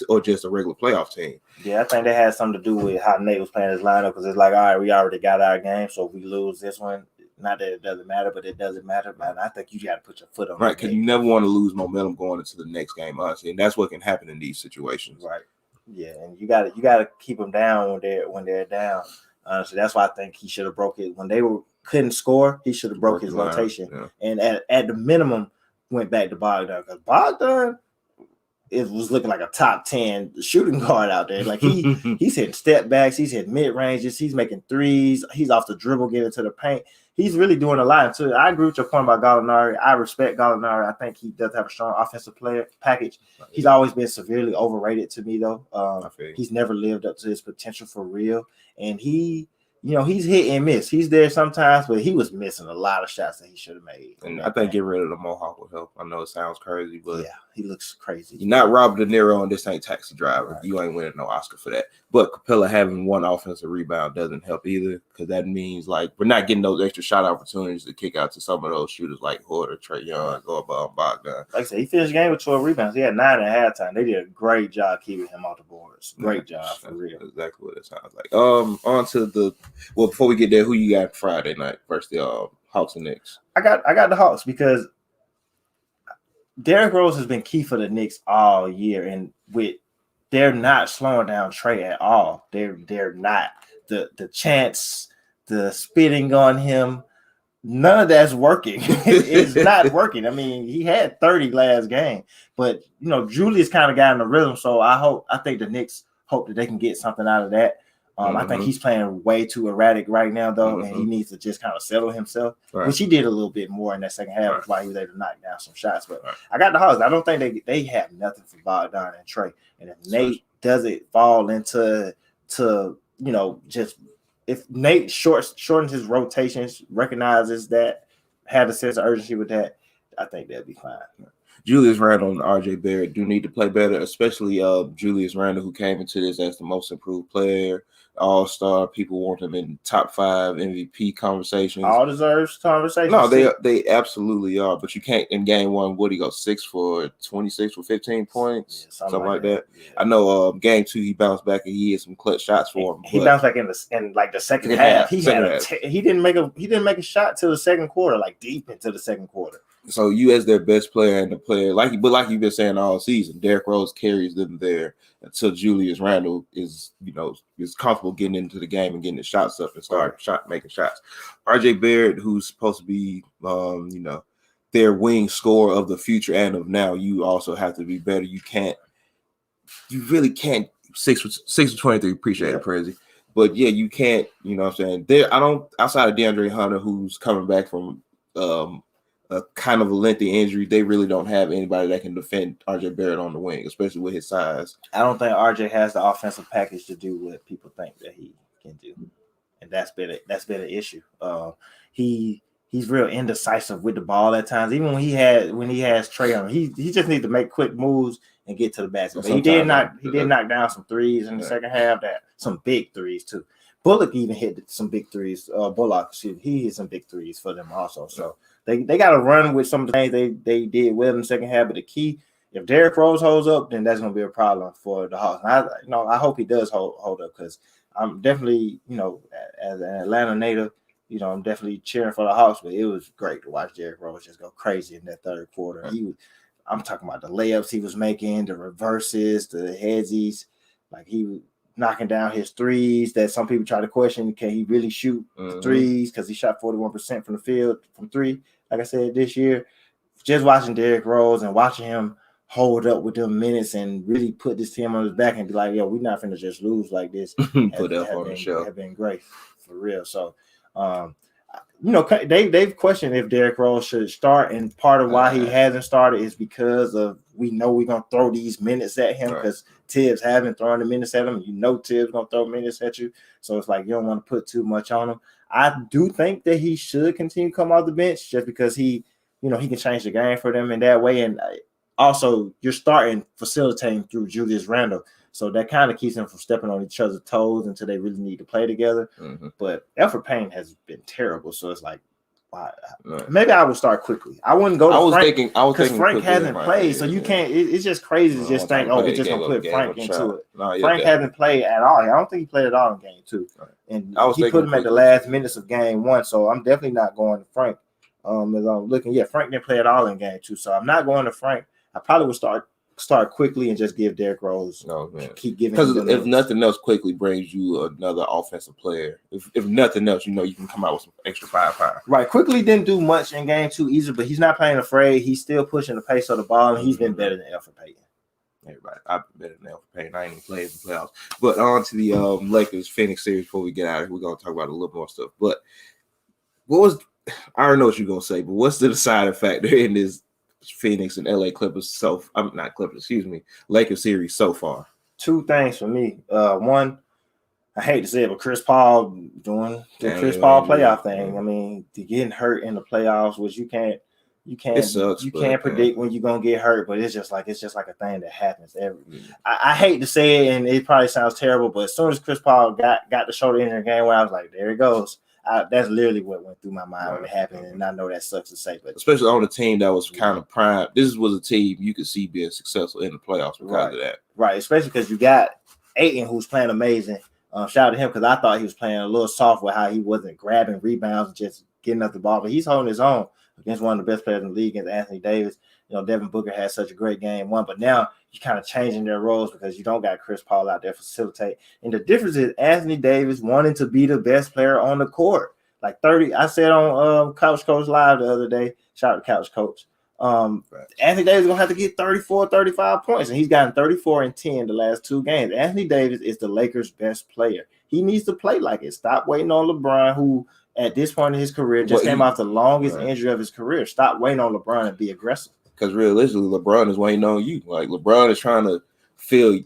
or just a regular playoff team. Yeah, I think that had something to do with how Nate was playing his lineup because it's like, all right, we already got our game, so if we lose this one, not that it doesn't matter, but it doesn't matter. Man, I think you got to put your foot on right because you never want to lose momentum going into the next game, honestly, and that's what can happen in these situations. Right. Yeah, and you got to keep them down when they're down. Honestly, that's why I think he should have broke it when they couldn't score. He should have broke his rotation, and at the minimum went back to Bogdan because Bogdan it was looking like a top 10 shooting guard out there. Like he's hitting step backs, he's hitting mid ranges, he's making threes, he's off the dribble, getting to the paint. He's really doing a lot. So I agree with your point about Gallinari. I respect Gallinari. I think he does have a strong offensive player package. He's always been severely overrated to me, though. He's never lived up to his potential for real. And he's hit and miss. He's there sometimes, but he was missing a lot of shots that he should have made. And I think getting rid of the Mohawk will help. I know it sounds crazy, but yeah, he looks crazy. You're not Robert De Niro, and this ain't Taxi Driver. Right. You ain't winning no Oscar for that. But Capella having one offensive rebound doesn't help either, because that means like we're not getting those extra shot opportunities to kick out to some of those shooters like Horter, Trae Young, or Bogdan. Like I said, he finished the game with 12 rebounds. He had 9 at halftime. They did a great job keeping him off the boards. Great job for real. Exactly what it sounds like. On to before we get there, who you got Friday night versus the Hawks and Knicks? I got the Hawks because Derrick Rose has been key for the Knicks all year, and they're not slowing down Trae at all. They're not. The chance, the spitting on him, none of that's working. It's not working. I mean, he had 30 last game, but Julius kind of got in the rhythm. So I think the Knicks hope that they can get something out of that. I think he's playing way too erratic right now, though, and he needs to just kind of settle himself, which he did a little bit more in that second half, which why he was able to knock down some shots. But I got the Hawks. I don't think they have nothing for Bogdan and Trae. And if Nate doesn't fall into just if Nate shortens his rotations, recognizes that, had a sense of urgency with that, I think they'll be fine. Julius Randle and RJ Barrett do need to play better, especially Julius Randle, who came into this as the most improved player, all-star. People want him in top 5 MVP conversations. All deserves conversations. No, they absolutely are. But you can't in game 1. What he go 6 for 26 for 15 points, something like that. Yeah. I know game 2 he bounced back and he had some clutch shots for him. He bounced back in the second half. He didn't make a shot till the second quarter, like deep into the second quarter. So you as their best player and the player, like you've been saying all season, Derrick Rose carries them there until Julius Randle is comfortable getting into the game and getting the shots up and start making shots. RJ Barrett, who's supposed to be their wing scorer of the future and of now, you also have to be better. You really can't 6 for 23. Appreciate it, Prezi. But yeah, you can't. You know what I'm saying? Outside of DeAndre Hunter, who's coming back from a kind of a lengthy injury, they really don't have anybody that can defend RJ Barrett on the wing, especially with his size. I don't think RJ has the offensive package to do what people think that he can do, and that's been an issue. He's real indecisive with the ball at times. Even when he has Trae on, he just needs to make quick moves and get to the basket. But he did knock down some threes in the second half, some big threes too. Bullock even hit some big threes. He hit some big threes for them also. So they got to run with some of the things they did well in the second half. But the key, if Derrick Rose holds up, then that's going to be a problem for the Hawks. And I hope he does hold up, because I'm definitely, as an Atlanta native, I'm definitely cheering for the Hawks. But it was great to watch Derrick Rose just go crazy in that third quarter. I'm talking about the layups he was making, the reverses, the headsies, like he was knocking down his threes that some people try to question. Can he really shoot threes? Because he shot 41% from the field from 3. Like I said, this year, just watching Derrick Rose and watching him hold up with them minutes and really put this team on his back and be like, yo, we're not finna just lose like this. Have been great for real. So, they've questioned if Derrick Rose should start, and part of why he hasn't started is because of we know we're gonna throw these minutes at him, because Tibbs haven't thrown the minutes at him. Tibbs gonna throw minutes at you, so it's like you don't want to put too much on him. I do think that he should continue to come off the bench just because he can change the game for them in that way, and also you're starting facilitating through Julius Randle. So that kind of keeps them from stepping on each other's toes until they really need to play together. But Elfrid Payton has been terrible. So it's like Maybe I would start quickly. I wouldn't go to Frank. Because Frank hasn't played, so you can't. It's just crazy to just think, we're just gonna put Frank into it. Frank hasn't played at all. I don't think he played at all in game 2, and he put him at the last minutes of game 1. So I'm definitely not going to Frank. As I'm looking, Frank didn't play at all in game 2, so I'm not going to Frank. I probably would start quickly and just give Derrick Rose. Keep giving, because if nothing else, quickly brings you another offensive player. If nothing else, you can come out with some extra firepower. Right, quickly didn't do much in game 2 either, but he's not playing afraid. He's still pushing the pace of the ball, and he's been better than Elfrid Payton. Everybody, I've been better than Elfrid Payton. I ain't even played in the playoffs. But on to the Lakers Phoenix series before we get out of here. We're gonna talk about a little more stuff. But I don't know what you're gonna say, but what's the deciding factor in this Phoenix and LA Clippers Lakers series so far? 2 things for me. One, I hate to say it, but Chris Paul doing the Chris Paul playoff thing. I mean, getting hurt in the playoffs, which you can't predict when you're gonna get hurt, but it's just like a thing that happens I hate to say it, and it probably sounds terrible, but as soon as Chris Paul got the shoulder injury in the game, where I was like, there it goes. That's literally what went through my mind when it happened, and I know that sucks to say, but especially on a team that was kind of prime. This was a team you could see being successful in the playoffs because of that. Right, especially because you got Ayton, who's playing amazing. Shout out to him, because I thought he was playing a little soft with how he wasn't grabbing rebounds and just getting up the ball, but he's holding his own against one of the best players in the league, against Anthony Davis. Devin Booker had such a great game 1, but now you're kind of changing their roles because you don't got Chris Paul out there to facilitate. And the difference is Anthony Davis wanting to be the best player on the court. Like 30, I said on Couch Coach Live the other day, shout out to Couch Coach. Anthony Davis is going to have to get 34, 35 points, and he's gotten 34 and 10 the last 2 games. Anthony Davis is the Lakers' best player. He needs to play like it. Stop waiting on LeBron, who at this point in his career just came off the longest injury of his career. Stop waiting on LeBron and be aggressive. Because realistically, LeBron is waiting on you. Like, LeBron is trying to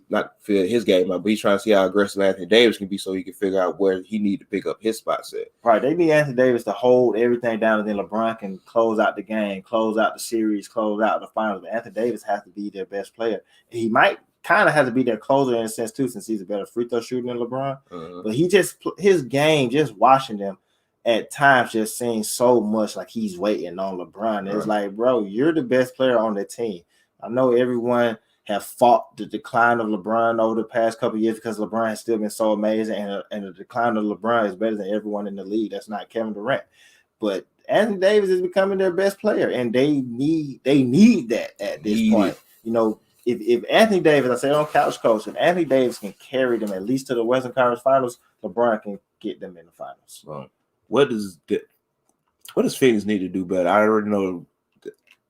not feel his game out, but he's trying to see how aggressive Anthony Davis can be so he can figure out where he need to pick up his spot set. Right. They need Anthony Davis to hold everything down, and then LeBron can close out the game, close out the series, close out the finals. But Anthony Davis has to be their best player. He might kind of have to be their closer in a sense too, since he's a better free throw shooter than LeBron. But his game, just watching them at times, just seems so much like he's waiting on LeBron. It's like, bro, you're the best player on the team. I know everyone have fought the decline of LeBron over the past couple of years because LeBron has still been so amazing, and the decline of LeBron is better than everyone in the league. That's not Kevin Durant, but Anthony Davis is becoming their best player, and they need that at this point. If Anthony Davis, I say on Couch Coach, if Anthony Davis can carry them at least to the Western Conference Finals, LeBron can get them in the finals. Well, what does Phoenix need to do better? I already know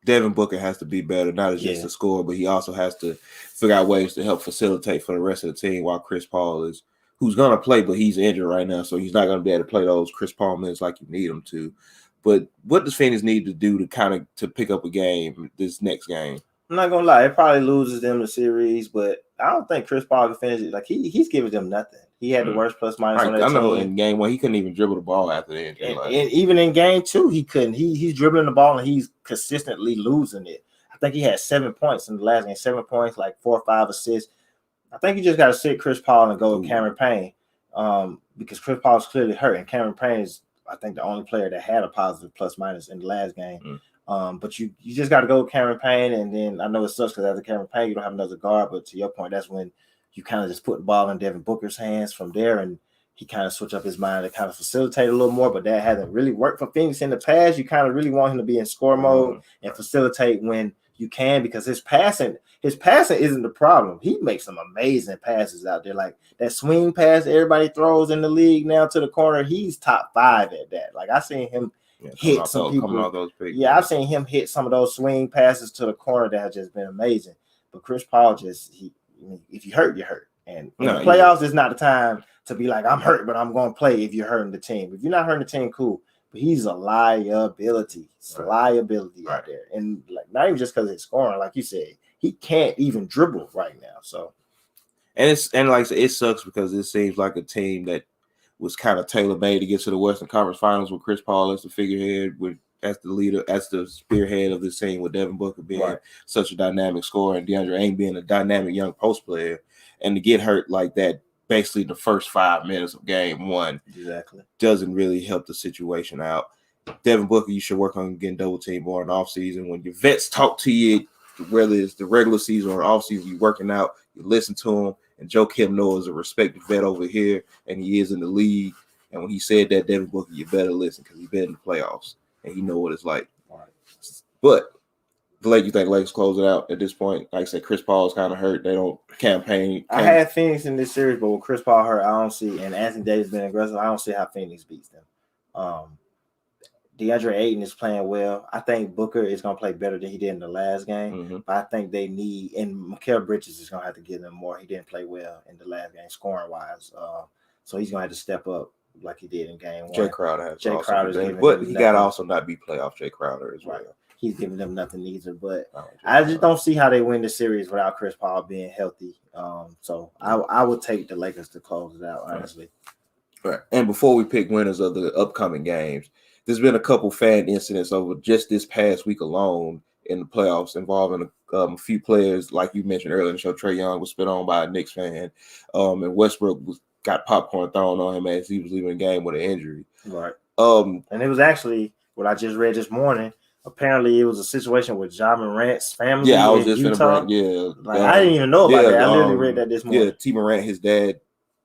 Devin Booker has to be better, not as just a scorer, but he also has to figure out ways to help facilitate for the rest of the team, while Chris Paul who's going to play, but he's injured right now, so he's not going to be able to play those Chris Paul minutes like you need him to. But what does Phoenix need to do to pick up a game this next game? I'm not going to lie. It probably loses them the series, but I don't think Chris Paul can finish it. Like, he's giving them nothing. He had the worst plus minus on that team. I know in game 1, he couldn't even dribble the ball after the injury. And even in game 2, he couldn't. He's dribbling the ball, and he's consistently losing it. I think he had 7 points in the last game. 7 points, like 4 or 5 assists. I think you just got to sit Chris Paul and go with Cameron Payne, because Chris Paul's clearly hurt, and Cameron Payne is, I think, the only player that had a positive plus minus in the last game. But you just got to go with Cameron Payne, and then I know it sucks because after Cameron Payne, you don't have another guard. But to your point, that's when you kind of just put the ball in Devin Booker's hands from there, and he kind of switch up his mind to kind of facilitate a little more. But that hasn't really worked for Phoenix in the past. You kind of really want him to be in score mode and facilitate when you can, because his passing isn't the problem. He makes some amazing passes out there, like that swing pass everybody throws in the league now to the corner. He's top 5 at that. Like, I seen him hit some people. I've seen him hit some of those swing passes to the corner that have just been amazing. But Chris Paul if you hurt, you're hurt. And in the playoffs, it's not the time to be like, I'm hurt, but I'm going to play if you're hurting the team. If you're not hurting the team, cool. But he's a liability. It's a liability out there. And like, not even just because it's scoring, like you said, he can't even dribble right now. So, and like I said, it sucks because it seems like a team that was kind of tailor-made to get to the Western Conference Finals with Chris Paul as the figurehead, as the leader, as the spearhead of this team, with Devin Booker being such a dynamic scorer and DeAndre Ayton being a dynamic young post player, and to get hurt like that basically the first 5 minutes of game 1 doesn't really help the situation out. Devin Booker, you should work on getting double teamed more in the offseason. When your vets talk to you, whether it's the regular season or off season, you working out, you listen to them. And Joe Kim Noah is a respected vet over here, and he is in the league. And when he said that, Devin Booker, you better listen because he's been in the playoffs and he know what it's like. Right. But Blake, you think Lakers close it out at this point? Like I said, Chris Paul's kind of hurt. They don't campaign. I had Phoenix in this series, but with Chris Paul hurt, I don't see, and Anthony Davis been aggressive, I don't see how Phoenix beats them. DeAndre Ayton is playing well. I think Booker is going to play better than he did in the last game. But I think they need, and Mikal Bridges is going to have to give them more. He didn't play well in the last game, scoring-wise. So he's going to have to step up like he did in game one. Jay Crowder has Jay Crowder, but he got to also not be playoff Jay Crowder as well. Right. He's giving them nothing either. But I just don't see how they win the series without Chris Paul being healthy. So I would take the Lakers to close it out, honestly. Right. And before we pick winners of the upcoming games, there's been a couple fan incidents over just this past week alone in the playoffs involving a few players, like you mentioned earlier in the show. Trae Young was spit on by a Knicks fan, and Westbrook got popcorn thrown on him as he was leaving the game with an injury. Right. And it was actually what I just read this morning. Apparently, it was a situation with Ja Morant's family. Yeah, I was just Utah. I didn't even know about that. I literally read that this morning. Yeah, T. Morant, his dad,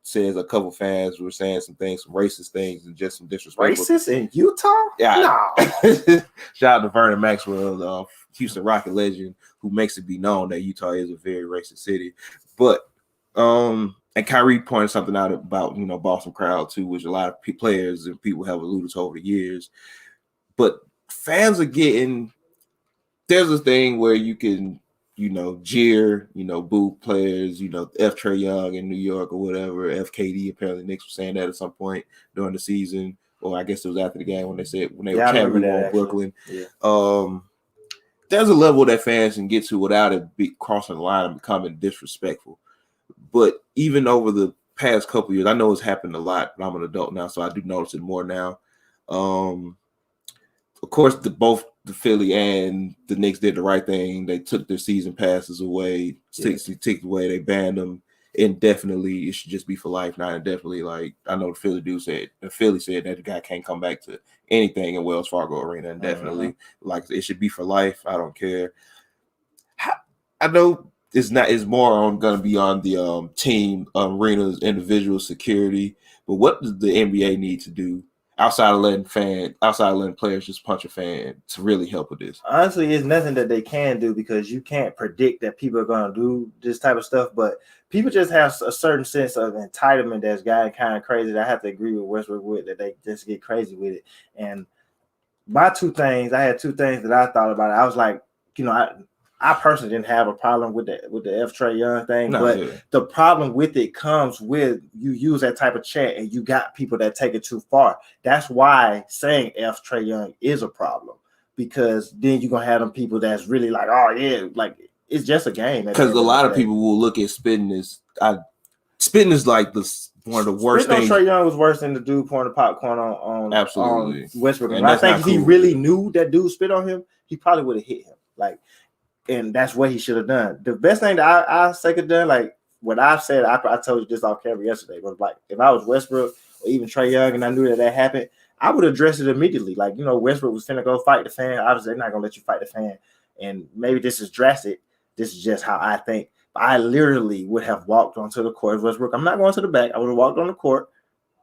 says a couple fans were saying some things, some racist things, and just some disrespect. Racist in Utah? Yeah. No. Shout out to Vernon Maxwell, Houston Rocket legend, who makes it be known that Utah is a very racist city. But and Kyrie pointed something out about Boston crowd too, which a lot of players and people have alluded to over the years. But fans are getting. There's a thing where you can. Jeer, boo players, F Trae Young in New York or whatever. FKD, apparently Knicks was saying that at some point during the season, or I guess it was after the game when they were chanting on Brooklyn. Yeah. There's a level that fans can get to without it crossing the line and becoming disrespectful. But even over the past couple of years, I know it's happened a lot, but I'm an adult now, so I do notice it more now. Of course, both the Philly and the Knicks did the right thing. They took their season passes away, ticked away. They banned them indefinitely. It should just be for life, not indefinitely. Like I know the Philly said that the guy can't come back to anything in Wells Fargo Arena indefinitely. Like it should be for life. I don't care. I know it's more going to be on the team, arenas, individual security. But what does the NBA need to do? Outside of letting players just punch a fan to really help with this? Honestly, it's nothing that they can do because you can't predict that people are going to do this type of stuff. But people just have a certain sense of entitlement that's gotten kind of crazy. That I have to agree with Westbrook with that they just get crazy with it. And I had two things that I thought about. I was like, I personally didn't have a problem with the F Trae Young thing, the problem with it comes with you use that type of chat and you got people that take it too far. That's why saying F Trae Young is a problem because then you're gonna have them people that's really like, oh yeah, like it's just a game. Because a lot of people will look at spitting as like one of the worst things. Trae Young was worse than the dude pouring the popcorn on absolutely on Westbrook. And I think if he really knew that dude spit on him, he probably would have hit him. And that's what he should have done. The best thing that I say could have done, like what I've said, I told you this off camera yesterday, but like if I was Westbrook or even Trae Young and I knew that happened, I would address it immediately. Like, Westbrook was finna go fight the fan. Obviously, they're not going to let you fight the fan. And maybe this is drastic. This is just how I think. But I literally would have walked onto the court. Westbrook, I'm not going to the back. I would have walked on the court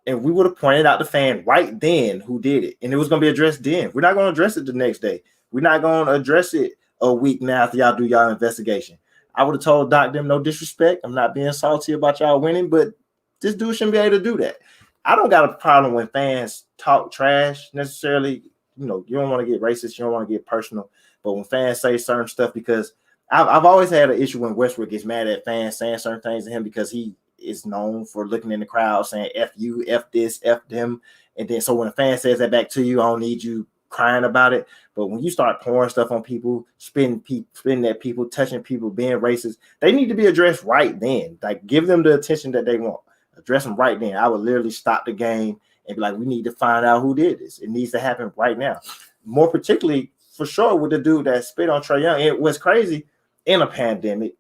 and we would have pointed out the fan right then who did it. And it was going to be addressed then. We're not going to address it the next day. We're not going to address it a week now after y'all do y'all investigation. I would have told Doc them no disrespect. I'm not being salty about y'all winning, but this dude shouldn't be able to do that. I don't got a problem when fans talk trash necessarily. You don't want to get racist. You don't want to get personal. But when fans say certain stuff, because I've always had an issue when Westbrook gets mad at fans saying certain things to him because he is known for looking in the crowd saying F you, F this, F them. And then so when a fan says that back to you, I don't need you crying about it. But when you start pouring stuff on people, spitting at people, touching people, being racist, they need to be addressed right then. Like, give them the attention that they want. Address them right then. I would literally stop the game and be like, we need to find out who did this. It needs to happen right now. More particularly, for sure, with the dude that spit on Trae Young. It was crazy in a pandemic.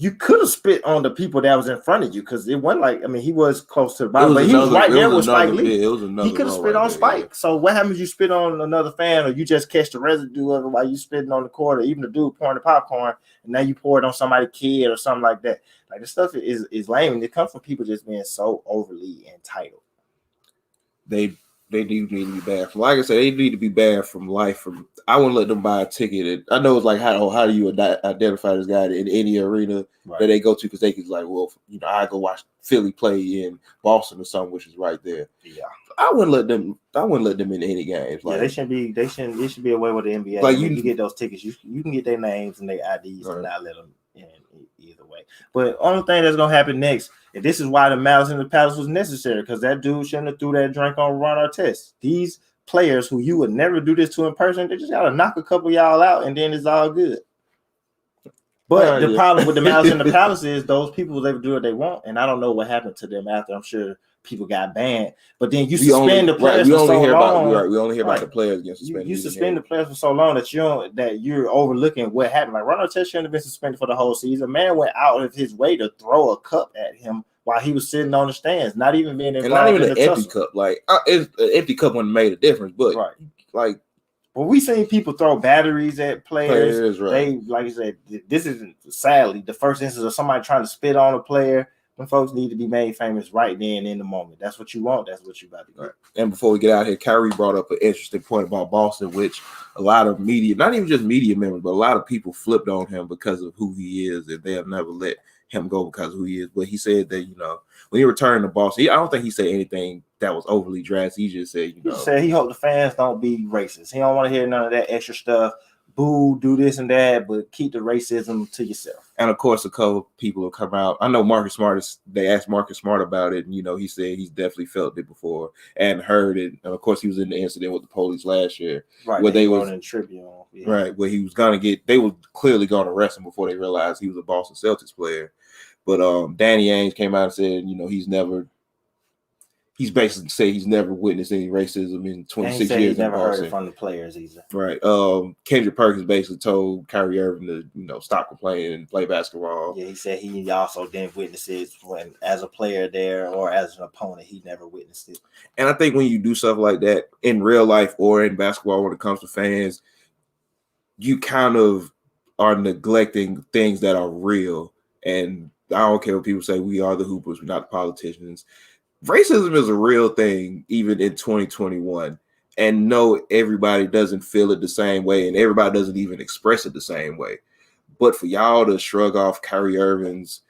you could have spit on the people that was in front of you because it wasn't like, I mean, he was close to the bottom, but he was right there with Spike Lee. It was another. He could have spit on Spike. Yeah. So what happens if you spit on another fan, or you just catch the residue of it while you spitting on the court, or even the dude pouring the popcorn, and now you pour it on somebody's kid or something like that. Like, this stuff is lame, and it comes from people just being so overly entitled. They do need to be banned. Like I said, they need to be banned from life. I wouldn't let them buy a ticket. I know it's like, how do you identify this guy in any arena that they go to? Because they could like, well, I go watch Philly play in Boston or something, which is right there. Yeah, I wouldn't let them in any games. Like, they shouldn't be. It should be a way with the NBA. Like, you get those tickets, you can get their names and their IDs, and not let them in either way. But only thing that's gonna happen next, and this is why the Malice in the Palace was necessary, because that dude shouldn't have threw that drink on Ron Artest. These players who you would never do this to in person, they just gotta knock a couple of y'all out, and then it's all good. But the problem with the Malice in the Palace is those people was able to do what they want, and I don't know what happened to them after. I'm sure people got banned, but then you suspend the players for so long. We only hear about the players getting suspended. You suspend the players for so long that you're overlooking what happened. Like, Ron Artest shouldn't have been suspended for the whole season. Man went out of his way to throw a cup at him while he was sitting on the stands, not even being involved. And not even an empty cup. Like, an empty cup wouldn't have made a difference, but like. Well, we seen people throw batteries at players. Right. They, like I said, this isn't sadly the first instance of somebody trying to spit on a player. When folks need to be made famous right then in the moment. That's what you want. That's what you about to do. Right. And before we get out here, Kyrie brought up an interesting point about Boston, which a lot of media, not even just media members, but a lot of people flipped on him because of who he is, and they have never let him go because of who he is. But he said that, when he returned to Boston, I don't think he said anything that was overly drastic. He just said, he said he hoped the fans don't be racist. He don't want to hear none of that extra stuff. Boo, do this and that, but keep the racism to yourself. And of course, a couple people have come out. I know Marcus Smart, they asked Marcus Smart about it, and he said he's definitely felt it before and heard it. And of course, he was in the incident with the police last year, right? Where they was in Tribune, right? Where he was they were clearly going to arrest him before they realized he was a Boston Celtics player. But Danny Ainge came out and said, he's basically said he's never witnessed any racism in 26 years. He's never heard it from the players either. Right. Kendrick Perkins basically told Kyrie Irving to stop complaining and play basketball. Yeah, he said he also didn't witness it when, as a player there or as an opponent, he never witnessed it. And I think when you do stuff like that in real life or in basketball, when it comes to fans, you kind of are neglecting things that are real. And I don't care what people say, we are the hoopers, we're not the politicians. Racism is a real thing, even in 2021. And no, everybody doesn't feel it the same way, and everybody doesn't even express it the same way. But for y'all to shrug off Kyrie Irving's,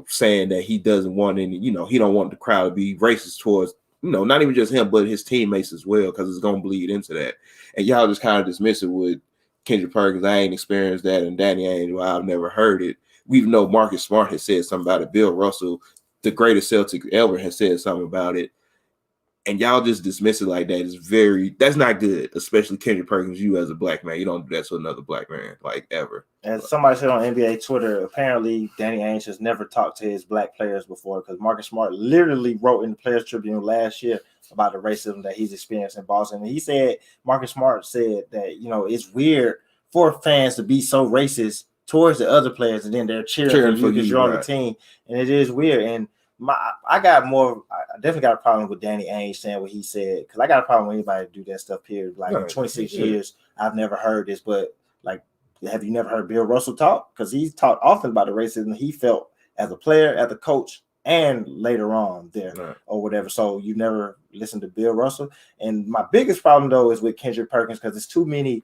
saying that he doesn't want any, he don't want the crowd to be racist towards, not even just him, but his teammates as well, because it's going to bleed into that. And y'all just kind of dismiss it with Kendrick Perkins, I ain't experienced that, and Danny Ainge, well, I've never heard it. We know Marcus Smart has said something about it. Bill Russell, the greatest Celtic ever, has said something about it. And y'all just dismiss it like that. That's not good, especially Kendrick Perkins, you as a black man. You don't do that to another black man, like, ever. As somebody said on NBA Twitter, apparently Danny Ainge has never talked to his black players before, because Marcus Smart literally wrote in the Players Tribune last year about the racism that he's experienced in Boston. And he said, Marcus Smart said that, it's weird for fans to be so racist towards the other players, and then they're cheering for you because you're on the team. And it is weird. And I definitely got a problem with Danny Ainge saying what he said, because I got a problem with anybody to do that stuff, period. Like, in 26 years, I've never heard this, but like, have you never heard Bill Russell talk? Because he's talked often about the racism he felt as a player, as a coach, and later on there or whatever. So you never listened to Bill Russell. And my biggest problem, though, is with Kendrick Perkins, because there's too many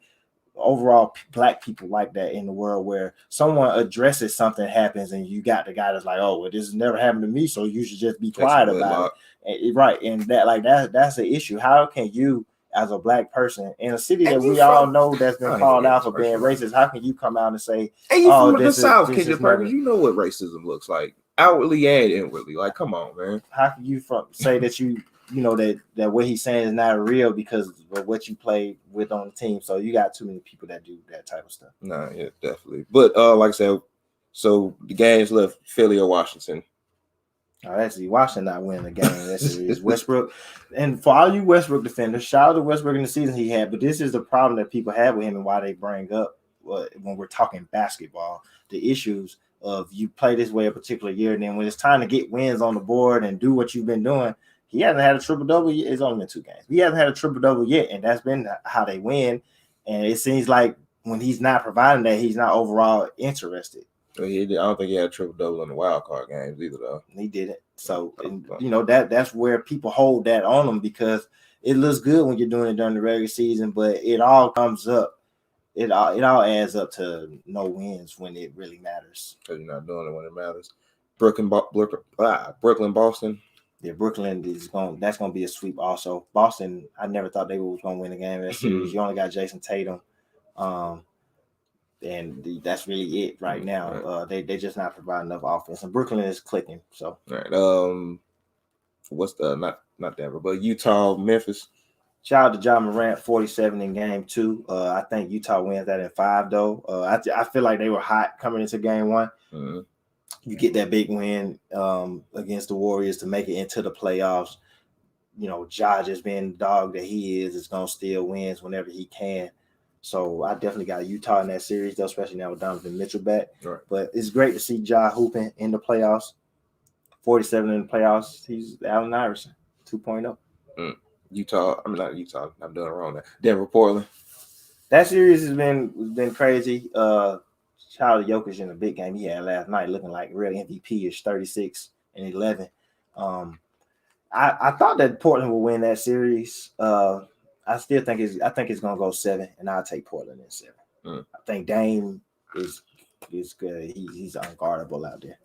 overall black people like that in the world, where someone addresses something happens and you got the guy that's like, oh, well, this has never happened to me, so you should just be quiet about it. Right. And that's the issue. How can you, as a black person in a city that we all know that's been called out for being racist, how can you come out and say, and you from the South, Kendrick Perkins, you know what racism looks like, outwardly and inwardly. Like, come on, man. How can you say that that what he's saying is not real because of what you play with on the team? So you got too many people that do that type of stuff. Nah, yeah, definitely. But like I said, so the game's left Philly or Washington. Actually, Washington not winning the game. That's Westbrook. And for all you Westbrook defenders, shout out to Westbrook in the season he had. But this is the problem that people have with him and why they bring up when we're talking basketball, the issues of you play this way a particular year, and then when it's time to get wins on the board and do what you've been doing, he hasn't had a triple-double yet. It's only been 2 games. He hasn't had a triple-double yet, and that's been how they win. And it seems like when he's not providing that, he's not overall interested. I don't think he had a triple-double in the wild card games either, though. He didn't. So, that's where people hold that on him, because it looks good when you're doing it during the regular season, but it all comes up. It all adds up to no wins when it really matters. Because you're not doing it when it matters. Brooklyn, Boston. Yeah, Brooklyn is that's going to be a sweep also. Boston, I never thought they was going to win the game in that series. You only got Jason Tatum. And that's really it right now. They just not providing enough offense, and Brooklyn is clicking. So, all right. What's the not Denver, but Utah, Memphis. Shout out to Ja Morant, 47 in game 2. I think Utah wins that in 5 though. I feel like they were hot coming into game 1. Mm-hmm. You get that big win against the Warriors to make it into the playoffs. Ja just being the dog that he is gonna steal wins whenever he can. So I definitely got Utah in that series, though, especially now with Donovan Mitchell back. Right. But it's great to see Ja hooping in the playoffs. 47 in the playoffs. He's Allen Iverson 2.0. Utah. I mean, not Utah. I'm doing it wrong there. Denver, Portland. That series has been crazy. Shout out to Jokic in the big game he had last night, looking like real MVP-ish, 36 and 11. I thought that Portland would win that series. I still think it's gonna go 7, and I'll take Portland in 7. I think Dame is good. He's unguardable out there.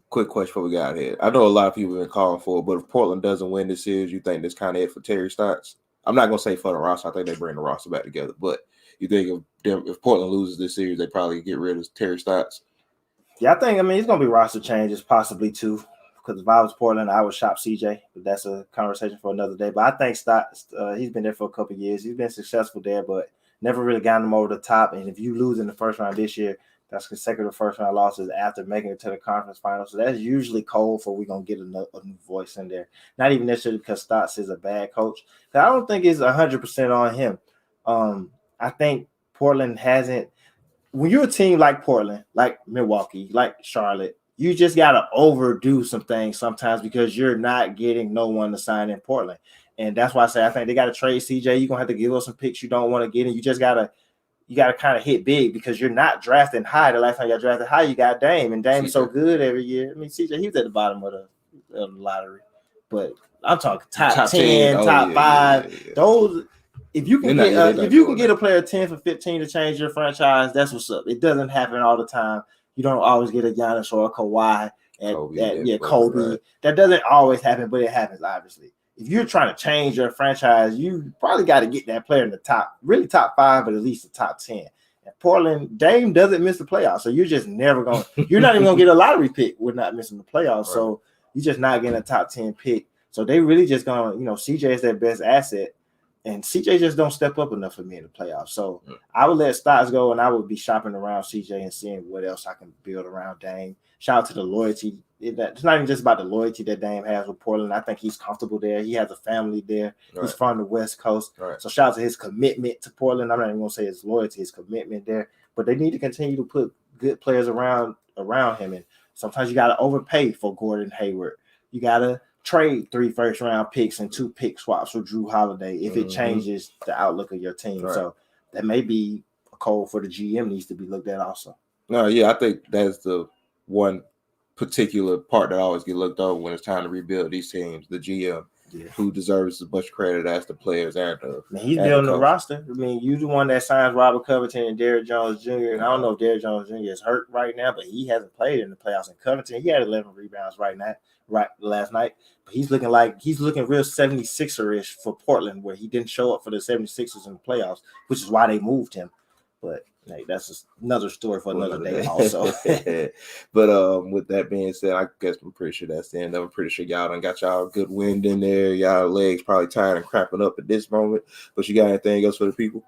Quick question before we got here. I know a lot of people have been calling for it, but if Portland doesn't win this series, you think that's kind of it for Terry Stotts? I'm not gonna say for the roster. I think they bring the roster back together. But you think if Portland loses this series, they probably get rid of Terry Stotts? Yeah, I mean it's gonna be roster changes possibly too. Because if I was Portland, I would shop CJ, but that's a conversation for another day. But I think Stotts, he's been there for a couple of years. He's been successful there, but never really gotten him over the top. And if you lose in the first round this year, that's consecutive first round losses after making it to the conference finals. So that's usually cold for we're going to get a new voice in there. Not even necessarily because Stotts is a bad coach. I don't think it's 100% on him. I think Portland hasn't – when you're a team like Portland, like Milwaukee, like Charlotte, you just got to overdo some things sometimes because you're not getting no one to sign in Portland. And that's why I say I think they got to trade CJ. You're going to have to give us some picks you don't want to get, and you just got to kind of hit big because you're not drafting high. The last time you got drafted high, you got Dame, and Dame's so good every year. I mean, CJ, he was at the bottom of the lottery. But I'm talking top 10, top 5. Yeah. Those – If you can get a player 10 for 15 to change your franchise, that's what's up. It doesn't happen all the time. You don't always get a Giannis or a Kawhi Kobe. Right. That doesn't always happen, but it happens, obviously. If you're trying to change your franchise, you probably got to get that player in the top 5, but at least the top 10. And Portland, Dame doesn't miss the playoffs, so you're just never going – you're not even going to get a lottery pick with not missing the playoffs. Right. So you're just not getting a top 10 pick. So they really just going to – CJ is their best asset. And CJ just don't step up enough for me in the playoffs. So I would let Stotts go, and I would be shopping around CJ and seeing what else I can build around Dame. Shout out to the loyalty. It's not even just about the loyalty that Dame has with Portland. I think he's comfortable there. He has a family there. Right. He's from the West Coast. Right. So shout out to his commitment to Portland. I'm not even going to say his loyalty, his commitment there. But they need to continue to put good players around him. And sometimes you got to overpay for Gordon Hayward. You got to trade 3 first-round picks and 2 pick swaps with Drew Holiday if it changes the outlook of your team. Right. So that may be a call for the GM needs to be looked at also. No, yeah, I think that's the one particular part that always get looked over when it's time to rebuild these teams. The GM, who deserves as much credit as the players and he's building the roster. I mean, you the one that signs Robert Covington and Derrick Jones Jr. And I don't know if Derrick Jones Jr. is hurt right now, but he hasn't played in the playoffs. And Covington, he had 11 rebounds last night. But he's looking real 76er-ish for Portland, where he didn't show up for the 76ers in the playoffs, which is why they moved him. But hey, that's just another story for another day also. But with that being said, I guess I'm pretty sure that's the end. I'm pretty sure y'all done got y'all good wind in there. Y'all legs probably tired and cramping up at this moment. But you got anything else for the people?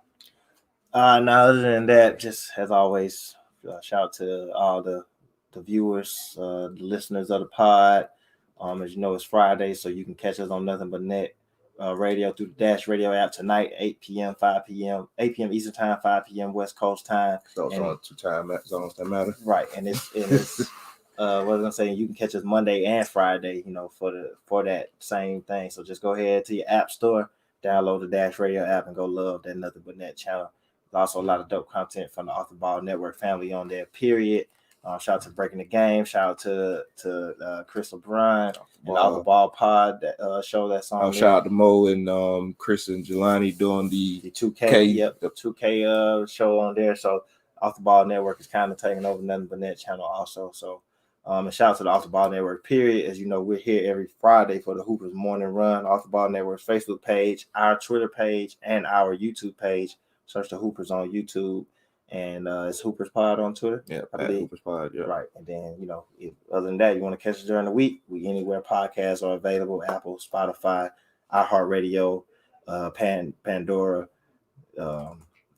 No, other than that, just as always, shout out to all the viewers, the listeners of the pod. As you know, it's Friday, so you can catch us on Nothing But Net radio through the Dash Radio app tonight, 8 p.m., 5 p.m., 8 p.m. Eastern time, 5 p.m. West Coast time. So it's on 2 time zones that matter. Right, and it's what was I gonna say? You can catch us Monday and Friday, for that same thing. So just go ahead to your app store, download the Dash Radio app, and go love that Nothing But Net channel. There's also a lot of dope content from the Off the Ball Network family on there. Period. Shout out to Breaking the Game. Shout out to Chris LeBron and Off the Ball Pod show that's on. Shout out to Mo and Chris and Jelani doing the 2K. The 2K show on there. So Off the Ball Network is kind of taking over Nothing But Net channel also. So and shout out to the Off the Ball Network. Period. As you know, we're here every Friday for the Hoopers Morning Run. Off the Ball Network's Facebook page, our Twitter page, and our YouTube page. Search the Hoopers on YouTube. And it's Hoopers Pod on Twitter. Yeah, Hoopers Pod. Yeah, right. And then if other than that, you want to catch us during the week, we anywhere podcasts are available: Apple, Spotify, iHeartRadio, Pandora.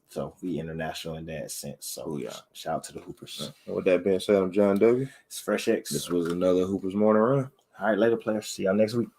So we international in that sense. So shout out to the Hoopers. And with that being said, I'm John W. It's Fresh X. This was another Hoopers Morning Run. All right, later, players. See y'all next week.